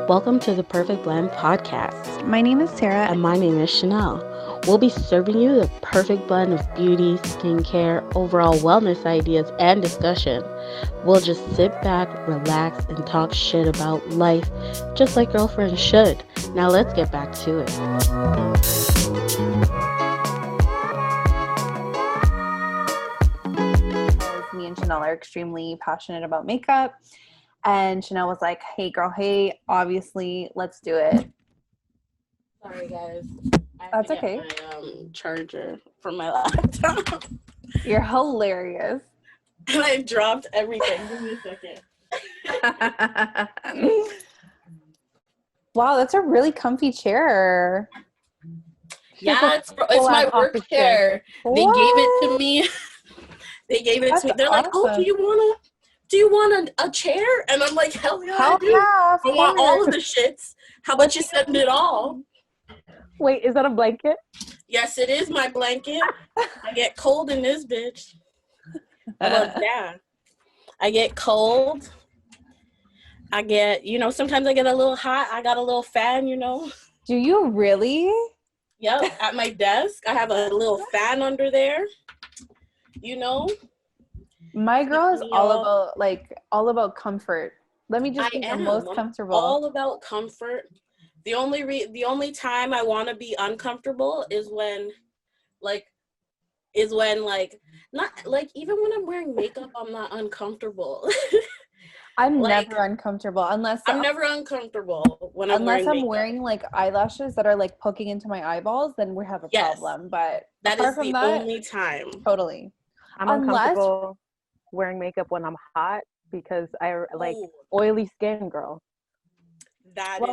Welcome to the Perfect Blend podcast. My name is Sara. And my name is Shenelle. We'll be serving you the perfect blend of beauty, skincare, overall wellness ideas, and discussion. We'll just sit back, relax, and talk shit about life, just like girlfriends should. Now let's get back to it. Me and Shenelle are extremely passionate about makeup. And Shenelle was like, hey girl, hey, obviously, let's do it. Sorry guys. That's okay. My charger from my laptop. You're hilarious. And I dropped everything. Give me a second. Wow, that's a really comfy chair. Yeah, it's my work chair. They gave it to me. They gave it to me. They're like, oh, do you want a chair? And I'm like, hell yeah, I do. I want all of the shits. How about you send it all? Wait, is that a blanket? Yes, it is my blanket. I get cold in this bitch. Well, yeah. I get cold. I get, sometimes I get a little hot. I got a little fan, Do you really? Yep, at my desk. I have a little fan under there. My girl is all about comfort. Let me just be the most comfortable. All about comfort. The only time I want to be uncomfortable is when not like even when I'm wearing makeup, I'm not uncomfortable. I'm never uncomfortable unless I'm never uncomfortable when I'm wearing makeup. Wearing like eyelashes that are like poking into my eyeballs, then we have a problem. But that is the only time. Totally. I'm uncomfortable wearing makeup when I'm hot because I like oily skin, girl.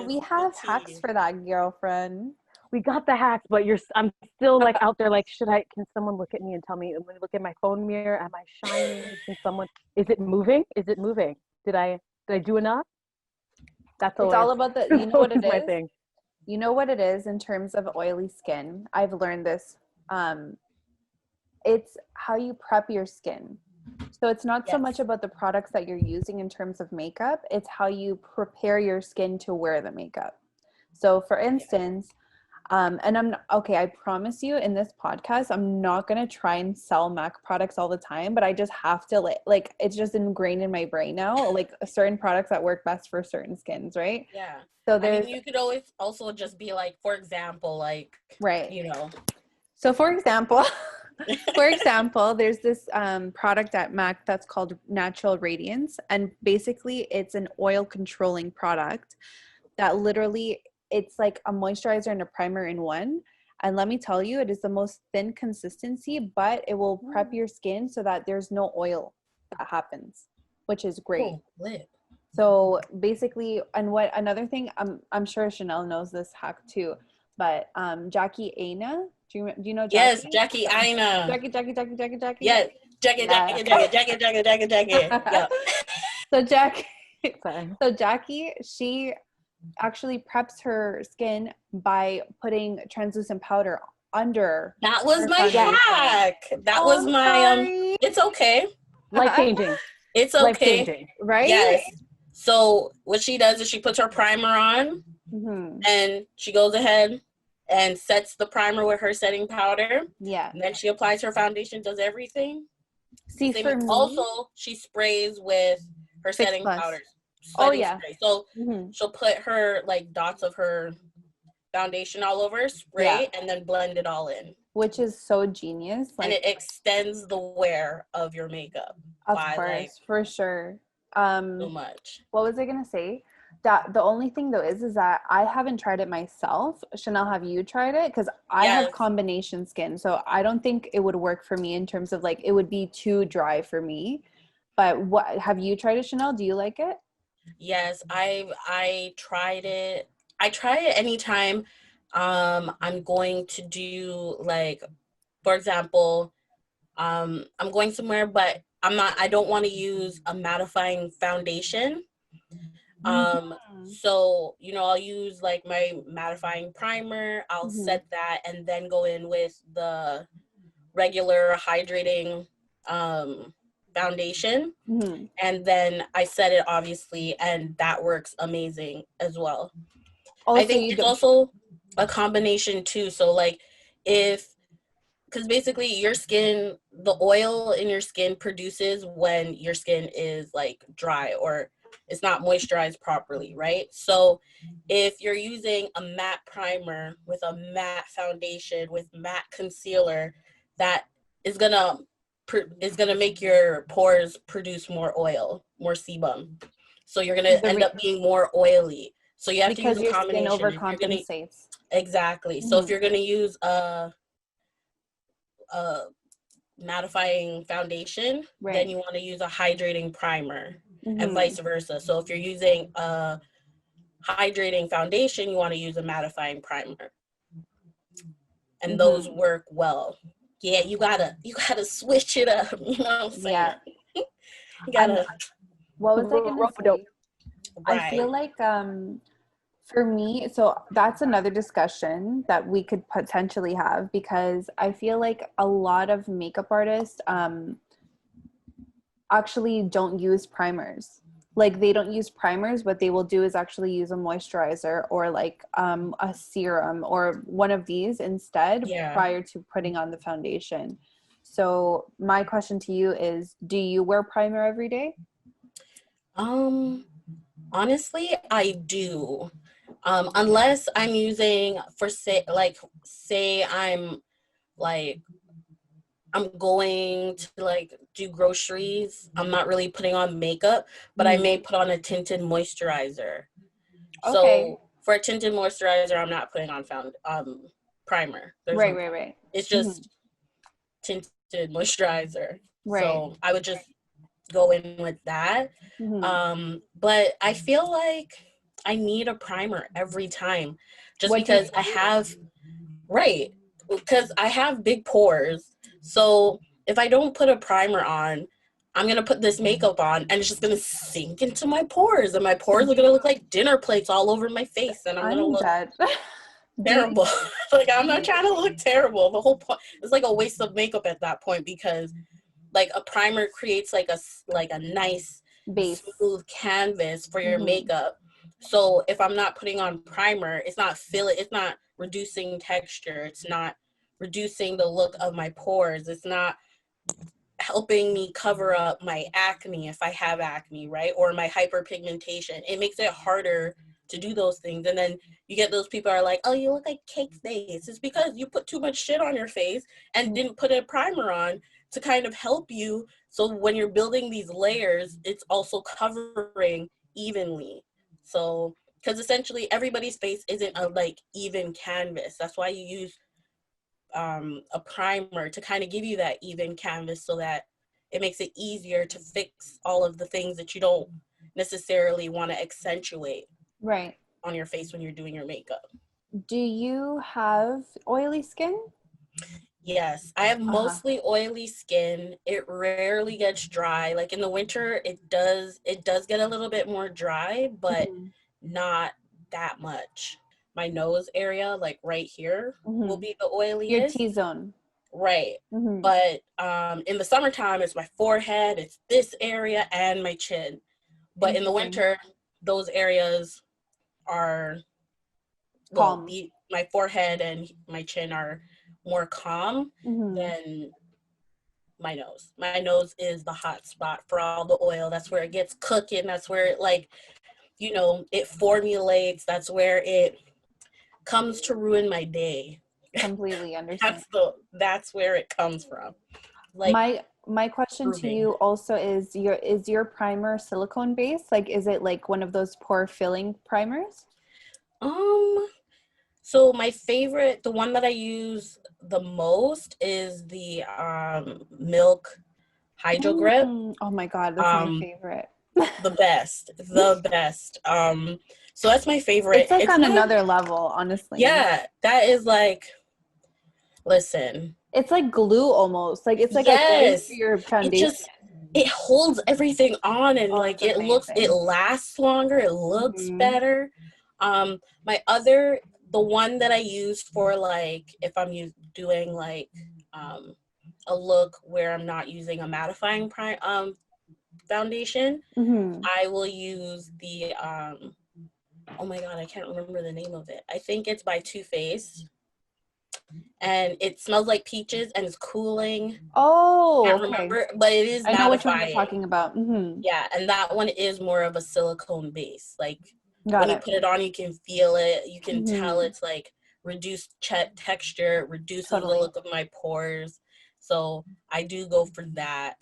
We have hacks for that, girlfriend. We got the hacks, but I'm still like out there like, can someone look at me and tell me, when I look at my phone mirror, am I shining? Is it moving? Did I do enough? It's all about the, you know what it is? Thing. You know what it is in terms of oily skin? I've learned this. It's how you prep your skin. So it's not so much about the products that you're using in terms of makeup. It's how you prepare your skin to wear the makeup. So for instance, I promise you in this podcast, I'm not going to try and sell MAC products all the time, but I just have to like it's just ingrained in my brain now, like certain products that work best for certain skins, right? Yeah. So you could always also just be like, for example, like, right. So for example, there's this product at MAC that's called Natural Radiance. And basically it's an oil controlling product that literally it's like a moisturizer and a primer in one. And let me tell you, it is the most thin consistency, but it will prep your skin so that there's no oil that happens, which is great. So basically, and another thing, I'm sure Shenelle knows this hack too, but Jackie Aina, do you know Jackie? Yes, Jackie Aina. Jackie. Yes, Jackie. Yeah. So Jackie, she actually preps her skin by putting translucent powder under. That was my hack. That was my it's okay. Life changing. It's okay. Life-changing. Right? Yes. So what she does is she puts her primer on, and she goes ahead and sets the primer with her setting powder. Yeah. And then she applies her foundation, does everything. See, for me, also she sprays with her setting powders. Spray. So she'll put her like dots of her foundation all over, spray, and then blend it all in. Which is so genius. And it extends the wear of your makeup. Of course, for sure. So much. What was I gonna say? That the only thing though is that I haven't tried it myself. Shenelle, have you tried it? Because I have combination skin, so I don't think it would work for me in terms of like it would be too dry for me. But what have you tried it, Shenelle? Do you like it? Yes, I tried it. I try it anytime I'm going to do like, for example, I'm going somewhere, but I don't want to use a mattifying foundation. So, I'll use like my mattifying primer, I'll set that and then go in with the regular hydrating foundation. Mhm. And then I set it, obviously, and that works amazing as well. I Also, think you it's don't. also a combination too. So like because basically your skin, the oil in your skin produces when your skin is like dry or it's not moisturized properly, right? So if you're using a matte primer with a matte foundation with matte concealer, that is gonna make your pores produce more oil, more sebum. So you're gonna The end re- up being more oily. So you have to use because a your skin combination. If you're gonna overcompensates. exactly. So if Mhm. you're gonna use a mattifying foundation, then Right. you want to use a hydrating primer and Mhm. vice versa. So if you're using a hydrating foundation, you want to use a mattifying primer. And those Mhm. work well. Yeah, you gotta switch it up. You know what I'm saying? Yeah. You And gotta what was I gonna Rope-a-dope. say? I right. feel like for me, so that's another discussion that we could potentially have because I feel like a lot of makeup artists actually don't use primers. Like they don't use primers. What they will do is actually use a moisturizer or like a serum or one of these instead Yeah. prior to putting on the foundation. So my question to you is, do you wear primer every day? Um Honestly, I do. Unless I'm using for say like I'm going to like do groceries. I'm not really putting on makeup, but I Mhm. may put on a tinted moisturizer. Okay. So for a tinted moisturizer, I'm not putting on primer. There's Right, no right, primer. right. It's Mhm. just tinted moisturizer. Right. So I would just go in with that. Mhm. But I feel like I need a primer every time just What do you because right, because I have big pores. So if I don't put a primer on, I'm going to put this makeup on and it's just going to sink into my pores. And my pores are do going to you, look like dinner plates all over my face. And I'm going to I'm look dead. do you, terrible. Like, I'm do not you trying to look terrible. The whole point, it's like a waste of makeup at that point because like a primer creates like a nice base? smooth canvas for your Mhm. makeup. So if I'm not putting on primer, it's not reducing texture, it's not reducing the look of my pores, it's not helping me cover up my acne if I have acne, right? Or my hyperpigmentation. It makes it harder to do those things. And then you get those people are like, oh, you look like cake face. It's because you put too much shit on your face and didn't put a primer on to kind of help you. So when you're building these layers, it's also covering evenly. So, because essentially everybody's face isn't a like even canvas. That's why you use a primer to kind of give you that even canvas so that it makes it easier to fix all of the things that you don't necessarily want to accentuate Right. on your face when you're doing your makeup. Do you have oily skin? Yes, I have Uh-huh. mostly oily skin. It rarely gets dry. Like in the winter, it does get a little bit more dry, but Mhm. not that much. My nose area, like right here, will Mhm. be the Your oiliest. T-zone. Right. Mhm. But in the summertime, it's my forehead, it's this area, and my chin. But in the Interesting. winter, those areas are, well, Calm. my forehead and my chin are more calm Mhm. than my nose. My nose is the hot spot for all the oil. That's where it gets cooking. That's where it, like, it formulates. That's where it comes to ruin my day. Completely understand. That's where it comes from. Like My question to proving. you also is your primer silicone based? Like is it like one of those pore filling primers? Um, so the one that I use the most is the Milk Hydro Grip. Oh my God, that's my Um, favorite. the best. So that's my favorite. It's like It's on not, another level, honestly. yeah, that is like, listen, It's like glue almost. Like it's like a glue for yes, your it foundation. just, it holds everything on and Oh, like it's it amazing. lasts longer, it looks Hmm. better. Um, the one that I use for like, if I'm doing like, um, a look where I'm not using a mattifying foundation, I will use the oh my god, I can't remember the name of it. I think it's by Too Faced, and it smells like peaches and it's cooling. Oh, Can't okay. remember, but it is I know which one you're mattifying. talking about. Yeah, and that one is more of a silicone base. Like Got when you it. put it on, you can feel it. You can tell it's like reduced texture, it reduces the Totally. look of my pores. So I do go for that.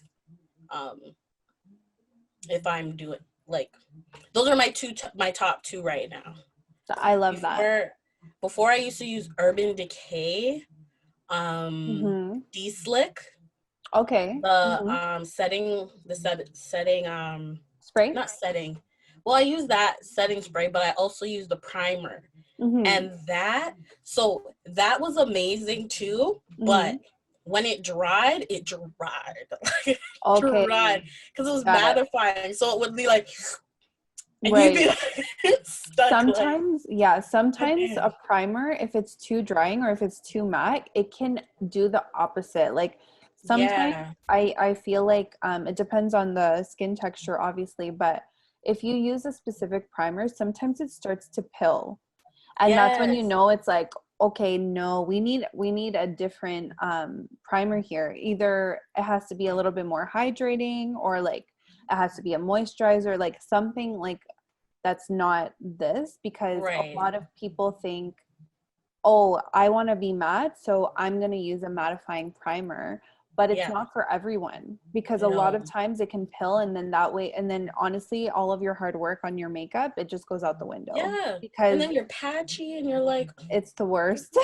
If I'm doing like, those are my top two right now. I love that. Before I used to use Urban Decay, De-Slick, Okay. the setting Spray? not setting. Well, I use that setting spray, but I also use the primer. And that was amazing too, but when it dried, like, Okay. dried because it was Got it. mattifying. So it would be like, and Right. you'd be like, stuck. Sometimes, like, yeah, sometimes a primer, if it's too drying or if it's too matte, it can do the opposite. Like sometimes I feel like it depends on the skin texture, obviously, but if you use a specific primer, sometimes it starts to pill. And that's when you know it's like, okay, no, we need a different primer here. Either it has to be a little bit more hydrating, or like it has to be a moisturizer, like something like that's not this, because a lot of people think, oh, I want to be matte, so I'm going to use a mattifying primer. But it's not for everyone, because a lot of times it can pill, and then that way, and then honestly, all of your hard work on your makeup, it just goes out the window. Yeah. Because and then you're patchy and you're like, it's the worst.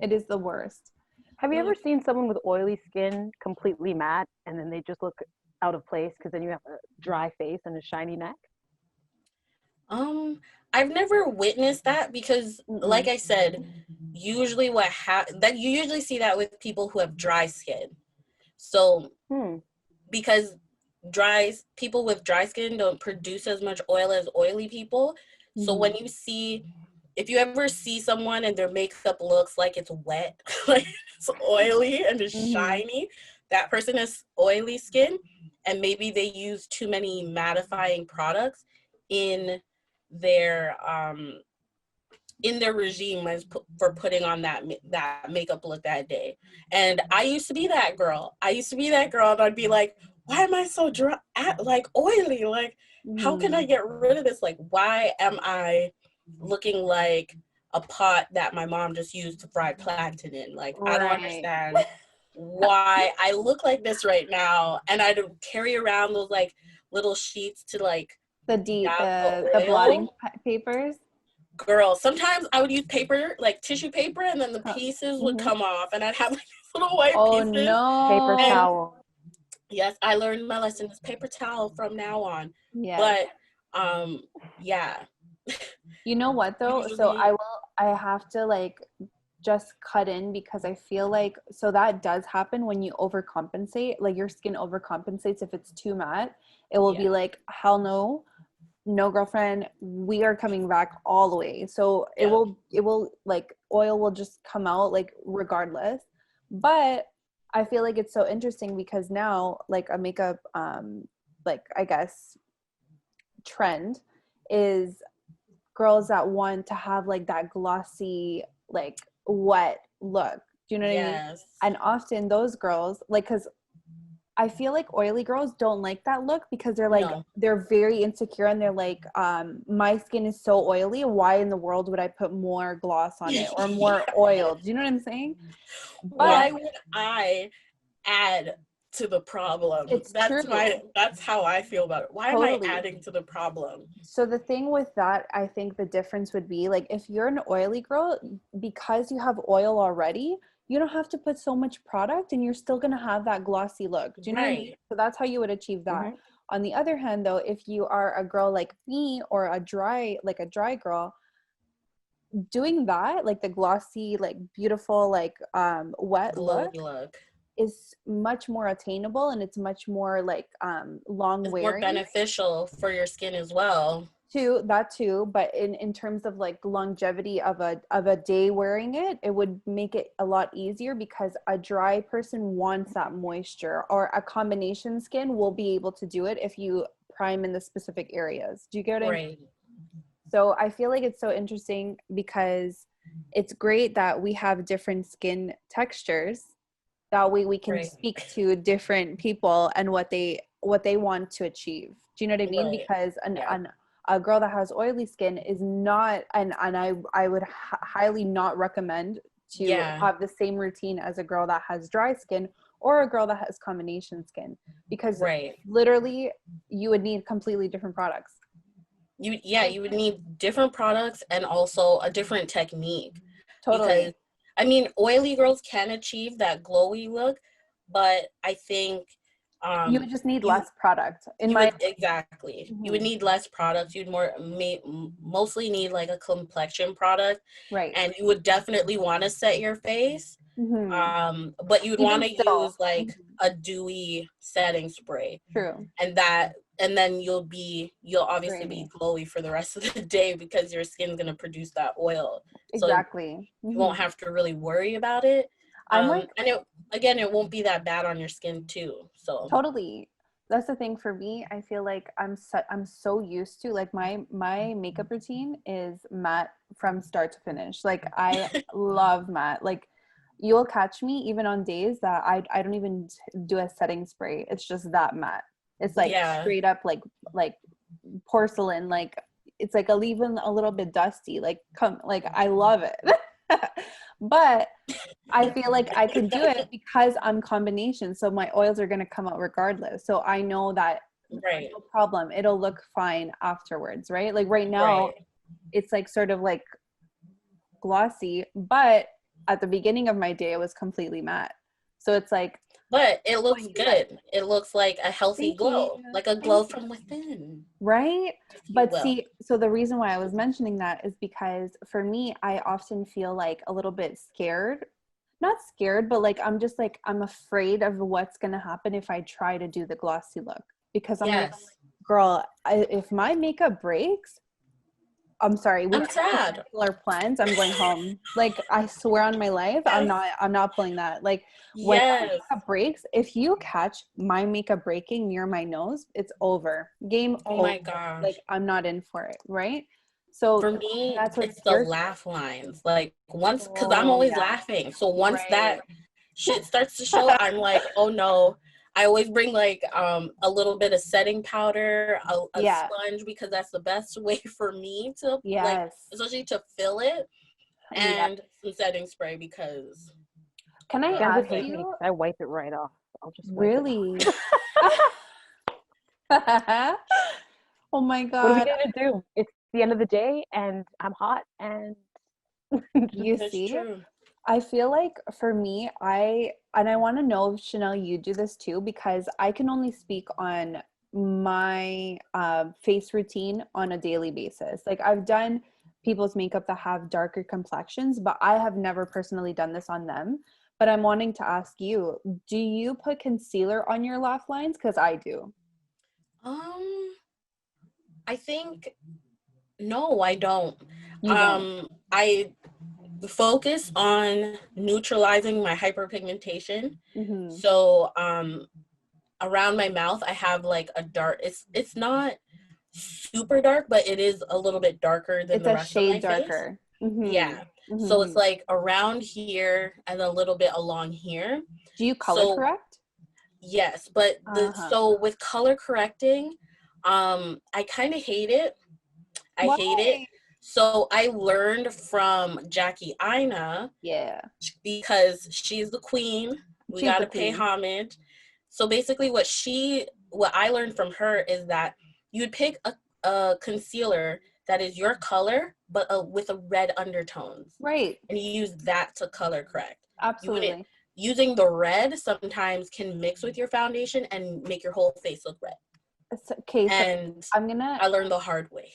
It is the worst. Have you ever seen someone with oily skin completely matte and then they just look out of place because then you have a dry face and a shiny neck? I've never witnessed that because, like I said, usually that you usually see that with people who have dry skin. So, because people with dry skin don't produce as much oil as oily people. So when if you ever see someone and their makeup looks like it's wet, like it's oily and it's shiny, that person has oily skin, and maybe they use too many mattifying products in their regime for putting on that makeup look that day. And I used to be that girl. And I'd be like, why am I so dry, like oily? Like, how can I get rid of this? Like, why am I looking like a pot that my mom just used to fry plantain in? Like, I don't understand why I look like this right now. And I'd carry around those like little sheets to like the blotting papers. Girl, sometimes I would use paper, like tissue paper, and then the pieces would come off, and I'd have like these little white pieces. No. Paper towel. Yes, I learned my lesson. It's paper towel from now on. Yes. But yeah. You know what though? So I have to like just cut in, because I feel like, so that does happen when you overcompensate. Like your skin overcompensates. If it's too matte, it will be like, hell no, girlfriend, we are coming back all the way. So it will like, oil will just come out like regardless. But I feel like it's so interesting because now like a makeup like I guess trend is girls that want to have like that glossy, like wet look. Do you know what I mean? And often those girls, like, because I feel like oily girls don't like that look, because they're like, they're very insecure, and they're like, my skin is so oily, why in the world would I put more gloss on it or more oil? Do you know what I'm saying? But why would I add to the problem? That's how I feel about it. Why am I adding to the problem? So the thing with that, I think the difference would be like, if you're an oily girl, because you have oil already, you don't have to put so much product, and you're still going to have that glossy look. Do you know what I mean? So that's how you would achieve that. On the other hand, though, if you are a girl like me, or a dry girl, doing that, like the glossy, like beautiful, like wet look is much more attainable, and it's much more like long wearing. More beneficial for your skin as well. that too, but in terms of like longevity of a day wearing it, it would make it a lot easier because a dry person wants that moisture, or a combination skin will be able to do it if you prime in the specific areas. Do you get what I mean? Right. So I feel like it's so interesting because it's great that we have different skin textures. That way we can Right. speak to different people and what they want to achieve. Do you know what I mean? Right. Because Yeah. a girl that has oily skin is not, and I would highly not recommend to Yeah. have the same routine as a girl that has dry skin or a girl that has combination skin, because Right. literally you would need completely different products. You would need different products and also a different technique. Totally. Because I mean, oily girls can achieve that glowy look, but I think You would just need you less product. exactly. You would Mhm. need less products. You'd mostly need like a complexion product, Right. and you would definitely want to set your face. Mm-hmm. But you would want Even to still. use like Mhm. a dewy setting spray, True. and then you'll obviously be Creamy. glowy for the rest of the day because your skin's gonna produce that oil. So Exactly. you won't have to really worry about it. I'm like, And it won't be that bad on your skin too. So totally. That's the thing for me. I feel like I'm so used to, like, my makeup routine is matte from start to finish. Like, I love matte. Like, you'll catch me even on days that I don't even do a setting spray. It's just that matte. It's like yeah, straight up like porcelain. Like, it's like even a little bit dusty. Like, I love it. But I feel like I can do it because I'm combination. So my oils are going to come out regardless. So I know that right, no problem. It'll look fine afterwards, right? Like right now, right. it's like sort of like glossy, but at the beginning of my day, it was completely matte. So it's like, But it looks when you're right. good. It looks like a healthy Thank you. glow, like a glow Thank you. from within, Right? if you But will. see, so the reason why I was mentioning that is because for me, I often feel like a little bit scared. Not scared, but like I'm afraid of what's going to happen if I try to do the glossy look. Because I'm like, Yes, girl, if my makeup breaks, I'm sorry, we I'm can't even sad. cancel our plans. I'm going home. Like, I swear on my life, Yes, I'm not pulling that. Like, when my yes. makeup breaks, if you catch my makeup breaking near my nose, it's over. Game Oh over. my Like, gosh. I'm not in for it, right? So For me, that's what it's the scares me. laugh lines. Like once, because I'm Oh always yeah. laughing. So once Right. that shit starts to show, I'm like, oh no. I always bring like a little bit of setting powder, a Yeah. sponge, because that's the best way for me to like, Yes. especially to fill it, Yeah. and some setting spray because Can I You guys I would ask hate like, me you, because I wipe it right off. I'll just wipe it really? off. Oh my What are we God. gonna do? It's the end of the day, and I'm hot, and You it's see? true. I feel like for me, I want to know if Chanel, you do this too, because I can only speak on my face routine on a daily basis. Like, I've done people's makeup that have darker complexions, but I have never personally done this on them. But I'm wanting to ask you, do you put concealer on your laugh lines? Because I do. Um, I think no, I don't. You don't. I focus on neutralizing my hyperpigmentation. Mm-hmm. So around my mouth I have like a dark, it's not super dark, but it is a little bit darker than It's the a rest of my shade face. darker. Mm-hmm. Yeah. So it's Mm-hmm. like around here and a little bit along here. Do you color So correct? yes, but Uh-huh. with color correcting, I kind of hate it. I hate it. Why? So I learned from Jackie Aina Yeah. because she's the queen. We She's got the to pay queen. homage. So basically what I learned from her is that you'd pick a concealer that is your color, but with a red undertones. Right. And you use that to color correct. You wouldn't, Absolutely. using the red sometimes can mix with your foundation and make your whole face look red. Okay, so And I'm gonna, I learned the hard way.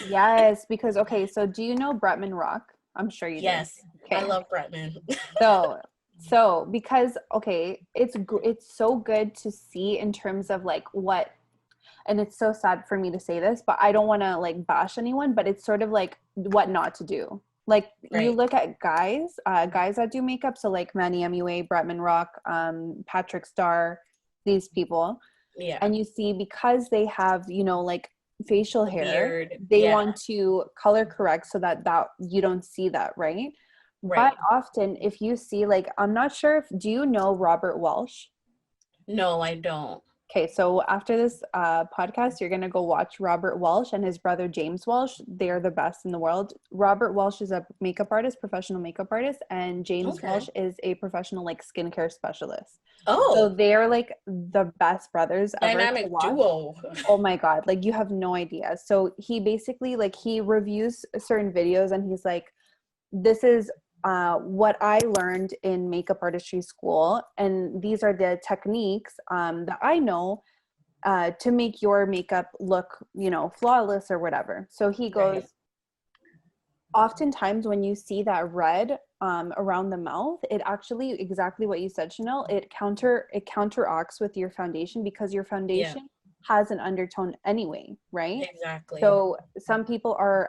yes, because okay, so do you know Bretman Rock? I'm sure you do. Yes, I Okay. love Bretman. So because okay, it's so good to see in terms of like what and it's so sad for me to say this, but I don't want to like bash anyone, but it's sort of like what not to do. Like you Right. look at guys that do makeup. So like Manny MUA, Bretman Rock, Patrick Starr, these people. Yeah. And you see, because they have, you know, like facial hair, Beard. they Yeah. want to color correct so that you don't see that, right? Right. But often if you see, like, I'm not sure if, do you know Robert Walsh? No, I don't. Okay, so after this podcast, you're going to go watch Robert Walsh and his brother James Walsh. They're the best in the world. Robert Walsh is a makeup artist, professional makeup artist, and James Okay. Walsh is a professional like skincare specialist. Oh. So they're like the best brothers ever to Dynamic watch. duo. Oh my God, like you have no idea. So he basically like he reviews certain videos and he's like, this is what I learned in makeup artistry school, and these are the techniques that I know to make your makeup look, you know, flawless or whatever. So he goes, Right. oftentimes when you see that red around the mouth, it actually, exactly what you said, Shenelle, it counteracts with your foundation, because your foundation has an undertone anyway, right? Exactly. So some people are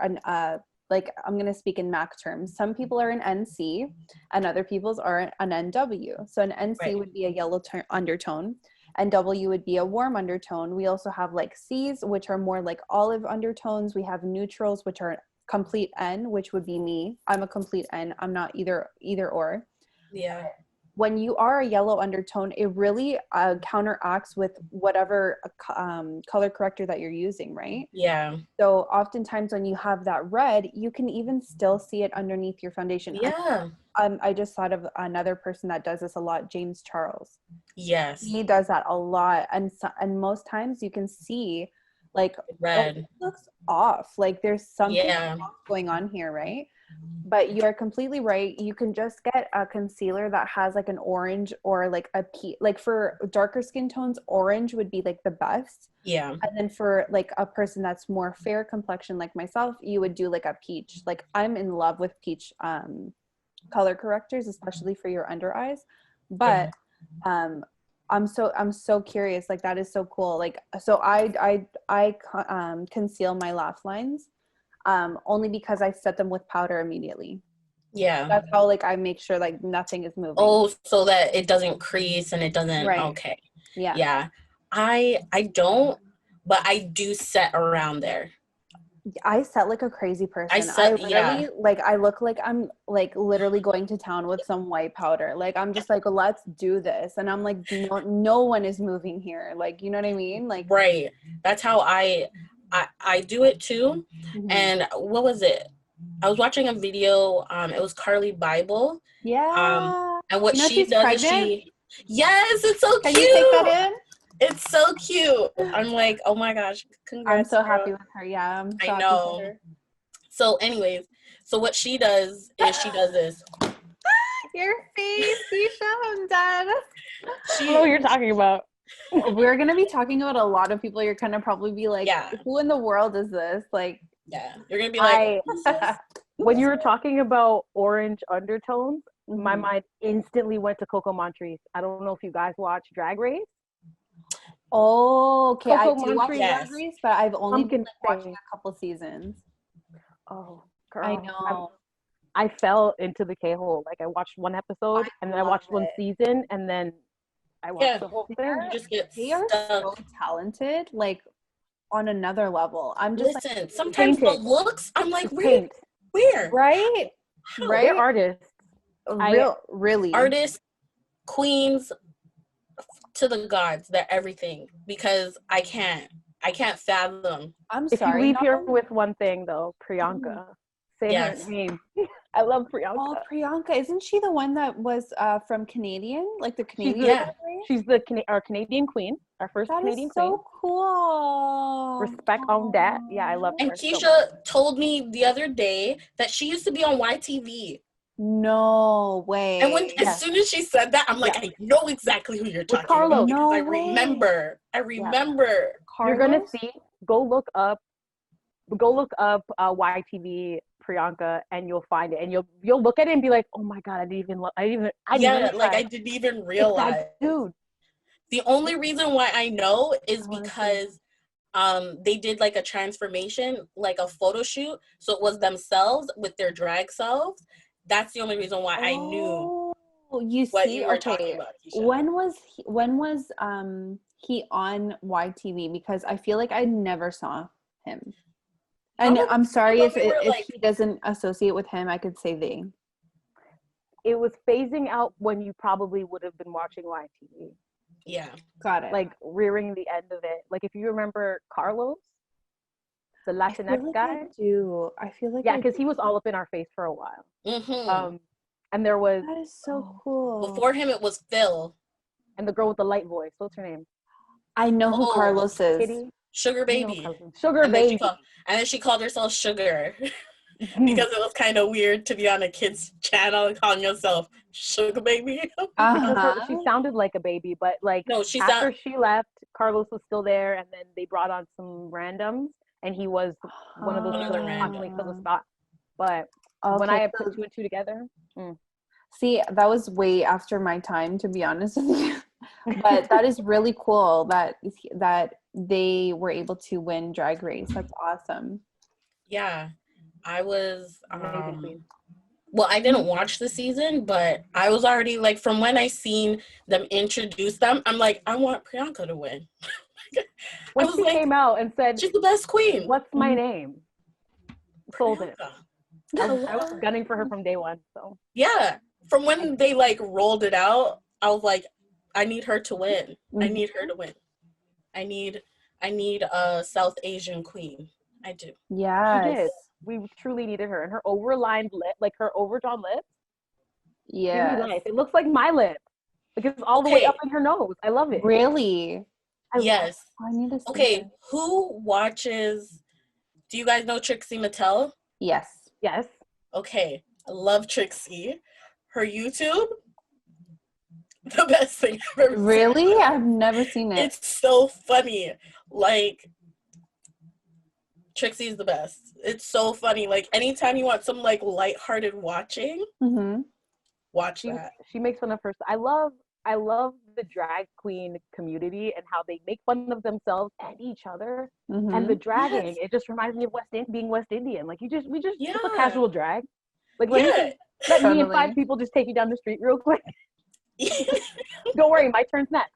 like, I'm going to speak in MAC terms. Some people are an NC and other people's are an NW. So an NC Right. would be a yellow undertone, and W would be a warm undertone. We also have like C's, which are more like olive undertones. We have neutrals, which are complete N, which would be me. I'm a complete N. I'm not either or. Yeah. When you are a yellow undertone, it really counteracts with whatever color corrector that you're using, right? Yeah. So oftentimes when you have that red, you can even still see it underneath your foundation. Yeah. I just thought of another person that does this a lot, James Charles. Yes. He does that a lot. And most times you can see like, Red. oh, it looks off. Like there's something Yeah. going on here, right? But you are completely right. You can just get a concealer that has like an orange or like a peach. Like for darker skin tones, orange would be like the best. Yeah. And then for like a person that's more fair complexion like myself, you would do like a peach. Like I'm in love with peach color correctors, especially for your under eyes. But I'm so curious. Like that is so cool. Like so I conceal my laugh lines only because I set them with powder immediately. Yeah. That's how like I make sure like nothing is moving. Oh, so that it doesn't crease and it doesn't. Right. Okay. Yeah. Yeah. I don't, but I do set around there. I set like a crazy person. I literally like I look like I'm like literally going to town with some white powder. Like I'm just like, let's do this. And I'm like, no one is moving here. Like, you know what I mean? Like right. That's how I do it too. Mhm. And what was it? I was watching a video. It was Carly Bible. Yeah. And what You know she she's does pregnant? is yes, it's so Can cute. you take that in? It's so cute. I'm like, oh my gosh, congrats. I'm so girl. happy with her. Yeah, I'm so I happy know. for her. So anyways, so what she does is she does this. Your face, Keisha, I'm done. I don't know what you're talking about. We're gonna be talking about a lot of people. You're gonna probably be like, Yeah. who in the world is this? Like, Yeah, you're gonna be like, when you were talking about orange undertones, my mind instantly went to Coco Montrese. I don't know if you guys watch Drag Race. Oh, okay. I Coco do watch Montrese. Drag Race, but I've only been like, watching Pumpkin a couple seasons. Oh, girl. I know. I fell into the K-hole. Like I watched one episode and then I watched one season and then I watched the whole thing. you just get They are stuck. so talented, like on another level. I'm just Listen, like, sometimes the painted. looks, I'm like, It's where? paint. right? How? Right? They're artists. Really. Artists, queens, to the gods, they're everything, because I can't fathom. I'm If sorry. you leave here with one thing though, Priyanka, say Yes. her name. I love Priyanka. Oh, Priyanka. Isn't she the one that was from Canadian? Like the Canadian? Yeah. She's the our Canadian queen, our first That Canadian is so queen. cool. Respect on that. Yeah, I love And her. Keisha told me the other day that she used to be on YTV. No way. And as soon as she said that, I'm like, I know exactly who you're talking Carlos. about, because No I way. remember. I remember. You're gonna Carlos? see. Go look up YTV Priyanka, and you'll find it, and you'll look at it and be like, oh my god, I didn't even I didn't even realize. Dude. The only reason why I know is because they did like a transformation, like a photo shoot. So it was themselves with their drag selves. That's the only reason why I knew you what see, you were talking about, Keisha. when was he on YTV? Because I feel like I never saw him. And Probably, I'm sorry if like, he doesn't associate with him, I could say they. It was phasing out when you probably would have been watching YTV. yeah, Got it. Like rearing the end of it. Like if you remember Carlos, the I feel Latinx like guy. I do. I feel like Yeah, because he was all up in our face for a while. And there was that is so cool. Before him, it was Phil. And the girl with the light voice. What's her name? I know who Carlos is. Kitty? Sugar Baby. Sugar Baby. And then she called herself Sugar. Because it was kind of weird to be on a kid's channel and calling yourself Sugar Baby. Because she sounded like a baby, but like no, after she left, Carlos was still there, and then they brought on some randoms, and he was one of those people that constantly fill the spot. But when I put two and two together, see, that was way after my time, to be honest with you. But that is really cool that they were able to win Drag Race. That's awesome. Yeah. I was amazing queen. Well, I didn't watch the season, but I was already like, from when I seen them introduce them, I'm like, I want Priyanka to win. When she came out and said, she's the best queen. What's my name? Sold it. I was gunning for her from day one. So yeah, from when they like rolled it out, I was like, I need her to win. I need her to win. I need a South Asian queen. I do. Yes. She did. We truly needed her. And her overlined lip, like her overdrawn lips. Yeah. Really nice. It looks like my lip. Like it's all the way up in her nose. I love it. Really? Yes. I need to see okay, who watches, do you guys know Trixie Mattel? Yes. Yes. Okay, I love Trixie. Her YouTube, the best thing I've ever seen. Really? I've never seen it. It's so funny. Like, Trixie's the best. It's so funny. Like, anytime you want some like lighthearted watching, watch that. She makes fun of her. I love the drag queen community and how they make fun of themselves and each other. And the dragging, it just reminds me of being West Indian. Like we just it's a casual drag. Like let me and 5 people just take you down the street real quick. Don't worry, my turn's next.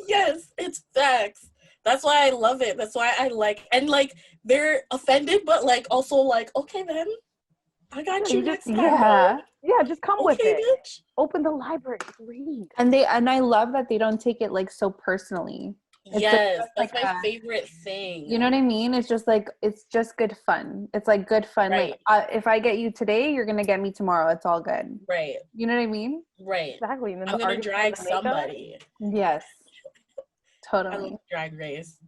Yes, it's facts. That's why I love it. That's why I like, and like they're offended, but like also like, okay then, I got you next time. Yeah, just come with it. Bitch. Open the library, read. And I love that they don't take it like so personally. Yes, that's like my favorite thing. You know what I mean? It's just like, it's just good fun. It's like good fun. Right. Like if I get you today, you're gonna get me tomorrow. It's all good. Right. You know what I mean? Right. Exactly. And then I'm gonna drag somebody. Yes. Totally. I love Drag Race.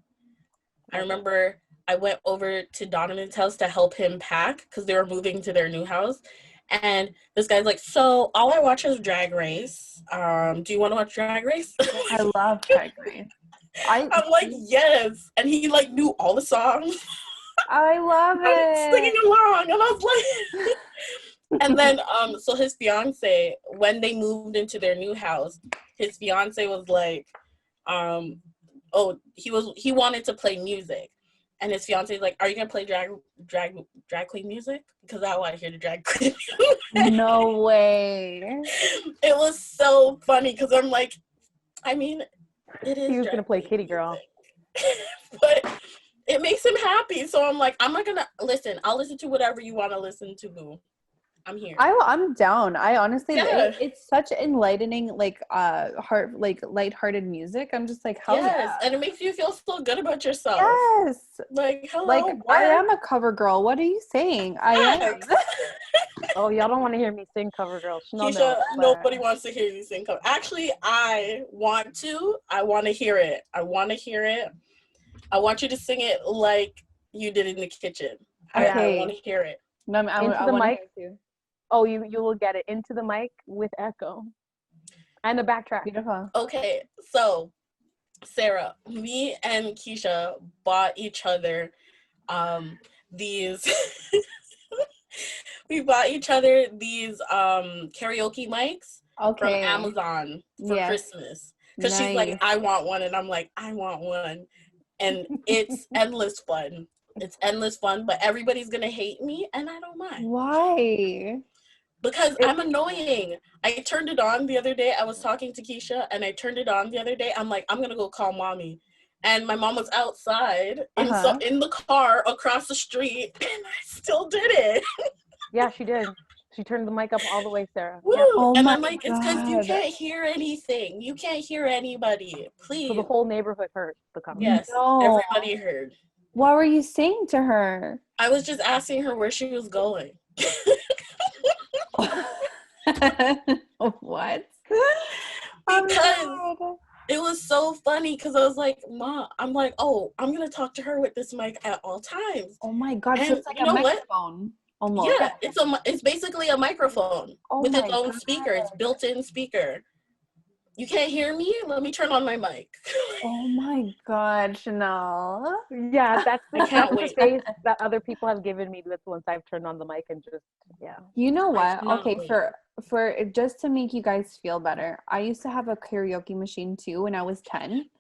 I remember I went over to Donovan's house to help him pack because they were moving to their new house. And this guy's like, so all I watch is Drag Race. Do you want to watch Drag Race? I love Drag Race. I'm like, yes. And he like knew all the songs. I love it. Singing along. And I was like, and then, so his fiance, when they moved into their new house, his fiance was like, he wanted to play music. And his fiance is like, are you going to play drag queen music? Because I want to hear the drag queen music. No way. It was so funny because I'm like, I mean, it is. He was going to play Kitty Girl. But it makes him happy. So I'm like, I'm not going to listen. I'll listen to whatever you want to listen to, boo. I'm here. I'm down. I honestly, it's such enlightening, like, lighthearted music. I'm just like, hell yeah. And it makes you feel so good about yourself. Yes. Like, hello. Like, I am a cover girl. What are you saying? I am. Oh, y'all don't want to hear me sing cover girl. Keisha, nobody wants to hear you sing cover. Actually, I want to hear it. I want to hear it. I want you to sing it like you did in the kitchen. Okay. I want to hear it. No, I want to hear it too. Oh, you will get it into the mic with echo and a backtrack. Beautiful. Okay, so Sarah, me and Keisha bought each other these we bought each other these karaoke mics from Amazon for Christmas. Because she's like, I want one. And I'm like, I want one. And it's endless fun. It's endless fun, but everybody's going to hate me, and I don't mind. Why? Because I'm annoying. I turned it on the other day. I was talking to Keisha, and I turned it on the other day. I'm like, I'm going to go call mommy. And my mom was outside in the car across the street, and I still did it. Yeah, she did. She turned the mic up all the way, Sarah. Woo! Yeah. Oh and my I'm like, it's because you God. can't hear anything. You can't hear anybody. Please. So the whole neighborhood heard the conversation. Yes, No. everybody heard. What were you saying to her? I was just asking her where she was going. What? Because it was so funny, because I was like, Mom, I'm like, oh, I'm going to talk to her with this mic at all times. Oh my God. And So it's like you a know microphone. Almost. Yeah, it's basically a microphone with its own speaker. It's built-in speaker. You can't hear me? Let me turn on my mic. Oh my God, Shenelle. Yeah, that's can't the wait. face that other people have given me once I've turned on the mic and just, You know what? cannot Okay, wait. for just to make you guys feel better, I used to have a karaoke machine too when I was 10.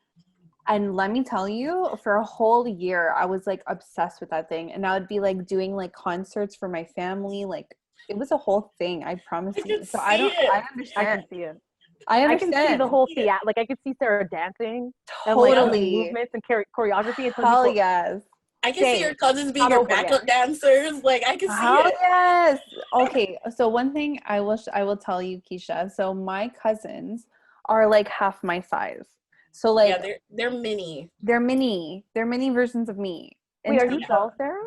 And let me tell you, for a whole year, I was like obsessed with that thing. And I would be like doing like concerts for my family. Like it was a whole thing, I promise you. So I understand. I can see it. I I understand. can see the whole theater. Like I could see Sarah dancing Totally. and like doing movements and choreography. And Hell yes. I can see your cousins being your backup dancers. Like I can see it. Yes. Okay. So one thing I will tell you, Keisha. So my cousins are like half my size. So like they're mini. They're mini versions of me. Wait, are you tall, Sarah?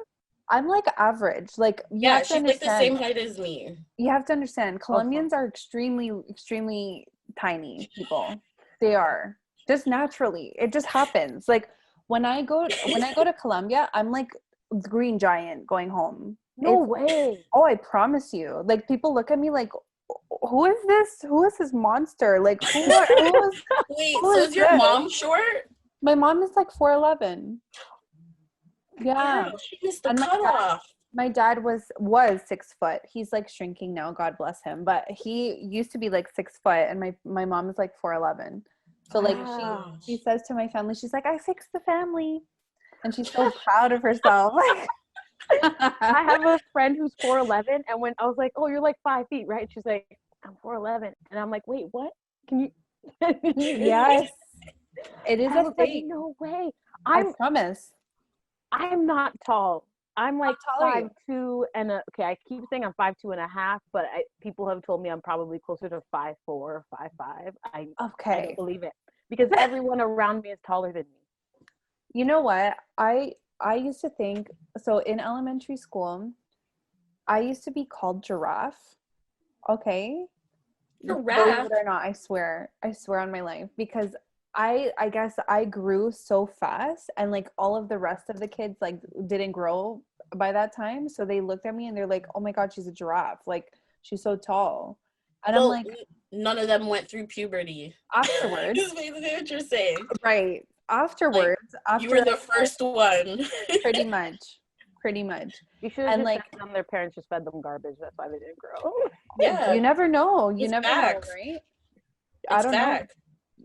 I'm like average. Like she's like the same height as me. You have to understand, Colombians are extremely, extremely tiny people. They are just naturally. It just happens. Like when I go to Colombia, I'm like the green giant going home. No way. Oh, I promise you. Like people look at me like, who is this? Who is this monster? Like who is? Wait, so is your mom short? My mom is like 4'11". Yeah. Girl, she missed the cutoff. My dad was 6 foot. He's like shrinking now, God bless him. But he used to be like 6 foot, and my mom is like 4'11". So like she says to my family, she's like, I fixed the family, and she's so proud of herself. I have a friend who's 4'11", and when I was like, oh, you're like 5 feet, right? She's like, I'm 4'11", and I'm like, wait, what? Can you? Yes, it is a thing. Like, no way. I promise. I'm not tall. I'm like 5'2", and okay, I keep saying I'm 5'2 and a half, but people have told me I'm probably closer to 5'4", 5'5". I don't believe it because everyone around me is taller than me. You know what? I used to think, so in elementary school, I used to be called Giraffe. Okay? Giraffe? Believe it or not, I swear on my life, because I guess I grew so fast, and like all of the rest of the kids like didn't grow by that time, so they looked at me and they're like, oh my God, she's a giraffe, like she's so tall. And I'm like, none of them went through puberty afterwards. Is basically what you're saying, right? Afterwards, you were the first one. pretty much. You should have just sent them, their parents just fed them garbage. That's why they didn't grow. Yeah, you never know. You it's never facts. know, right? I don't know.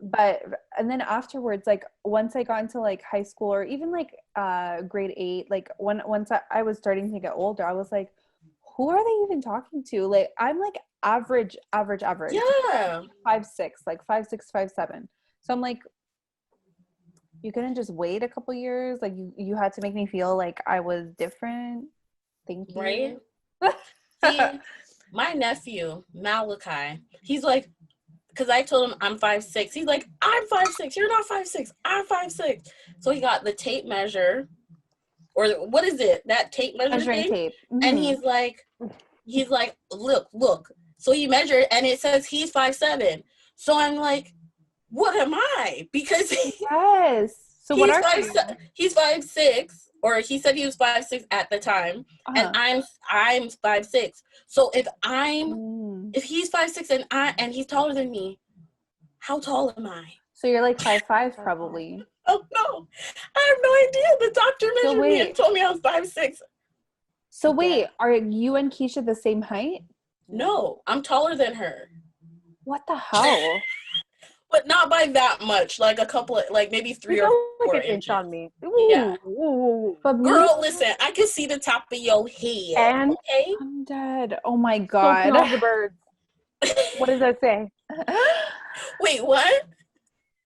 But and then afterwards, like once I got into like high school or even like grade 8, like once I was starting to get older, I was like, who are they even talking to? Like I'm like average. Yeah. 5'6", like 5'6", 5'7". So I'm like, you couldn't just wait a couple years? Like you had to make me feel like I was different. Thank you. Right? See, my nephew, Malachi, he's like, because I told him I'm 5'6". He's like, I'm 5'6". You're not 5'6". I'm 5'6". So he got the tape measure, or what is it? That tape measure thing. Tape. Mm-hmm. And he's like, look. So he measured, and it says he's 5'7". So I'm like, what am I? Because So what are you? He's 5'6", or he said he was 5'6" at the time, and I'm 5'6". So if he's 5'6" and he's taller than me, how tall am I? So you're like 5'5" probably. Oh no, I have no idea. The doctor measured me and told me I was 5'6". So wait, are you and Keisha the same height? No, I'm taller than her. What the hell? but not by that much. Like a couple of, like maybe You 3 go or like 4 an inch inches. on me. Yeah. Ooh. But me, Girl, listen, I can see the top of your head. And Okay. I'm dead. Oh my so can all God. the birds. What does that say? Wait, what?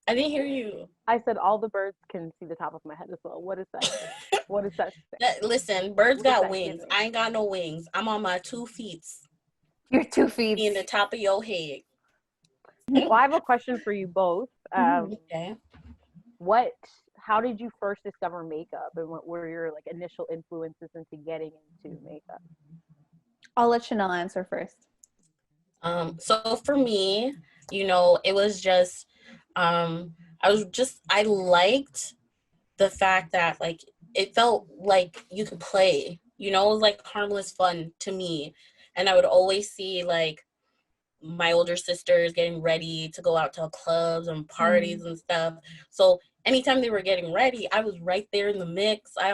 I didn't hear you. I said all the birds can see the top of my head as well. What does that say? What does that say? Listen, birds What does got that give wings. me? I ain't got no wings. I'm on my 2 feet. Your 2 feet. In the top of your head. Well, I have a question for you both. Okay. How did you first discover makeup, and what were your like initial influences into getting into makeup? I'll let Shenelle answer first. So for me, it was just, I liked the fact that like it felt like you could play, it was like harmless fun to me. And I would always see like my older sisters getting ready to go out to clubs and parties and stuff. So anytime they were getting ready, I was right there in the mix. I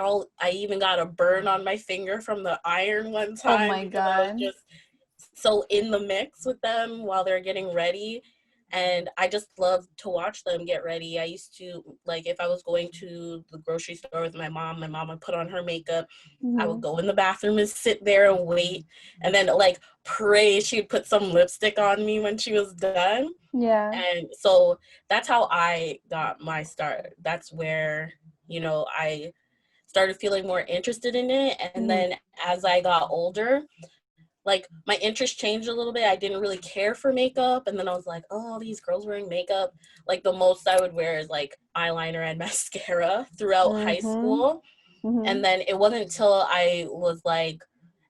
even got a burn on my finger from the iron one Oh time my because I was God. just so in the mix with them while they're getting ready. And I just love to watch them get ready. I used to, like, if I was going to the grocery store with my mom would put on her makeup. I would go in the bathroom and sit there and wait, and then like pray she'd put some lipstick on me when she was done. Yeah. And so that's how I got my start. That's where, I started feeling more interested in it. And then as I got older, like my interest changed a little bit. I didn't really care for makeup, and then I was like, oh, these girls wearing makeup. Like the most I would wear is like eyeliner and mascara throughout high school. And then it wasn't until I was like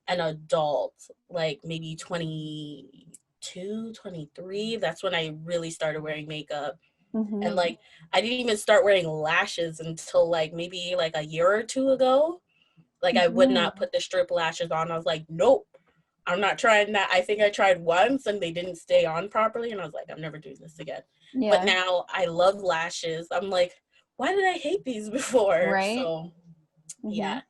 an adult, like maybe 22, 23, that's when I really started wearing makeup. And like I didn't even start wearing lashes until like maybe like a year or two ago. Like I would not put the strip lashes on. I was like, nope, I'm not trying that. I think I tried once and they didn't stay on properly, and I was like, I'm never doing this again. Yeah. But now I love lashes. I'm like, why did I hate these before? Right. So yeah.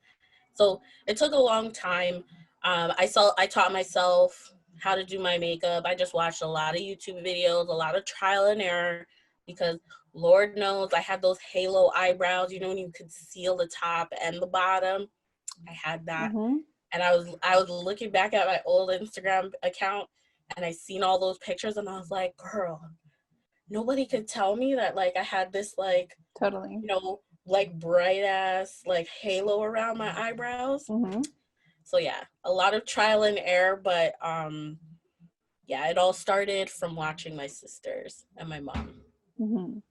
So it took a long time. I taught myself how to do my makeup. I just watched a lot of YouTube videos, a lot of trial and error, because Lord knows I had those halo eyebrows, when you could seal the top and the bottom. I had that. And I was looking back at my old Instagram account, and I seen all those pictures, and I was like, girl, nobody could tell me that like I had this like Totally. like bright ass like halo around my eyebrows. So yeah, a lot of trial and error, but yeah, it all started from watching my sisters and my mom.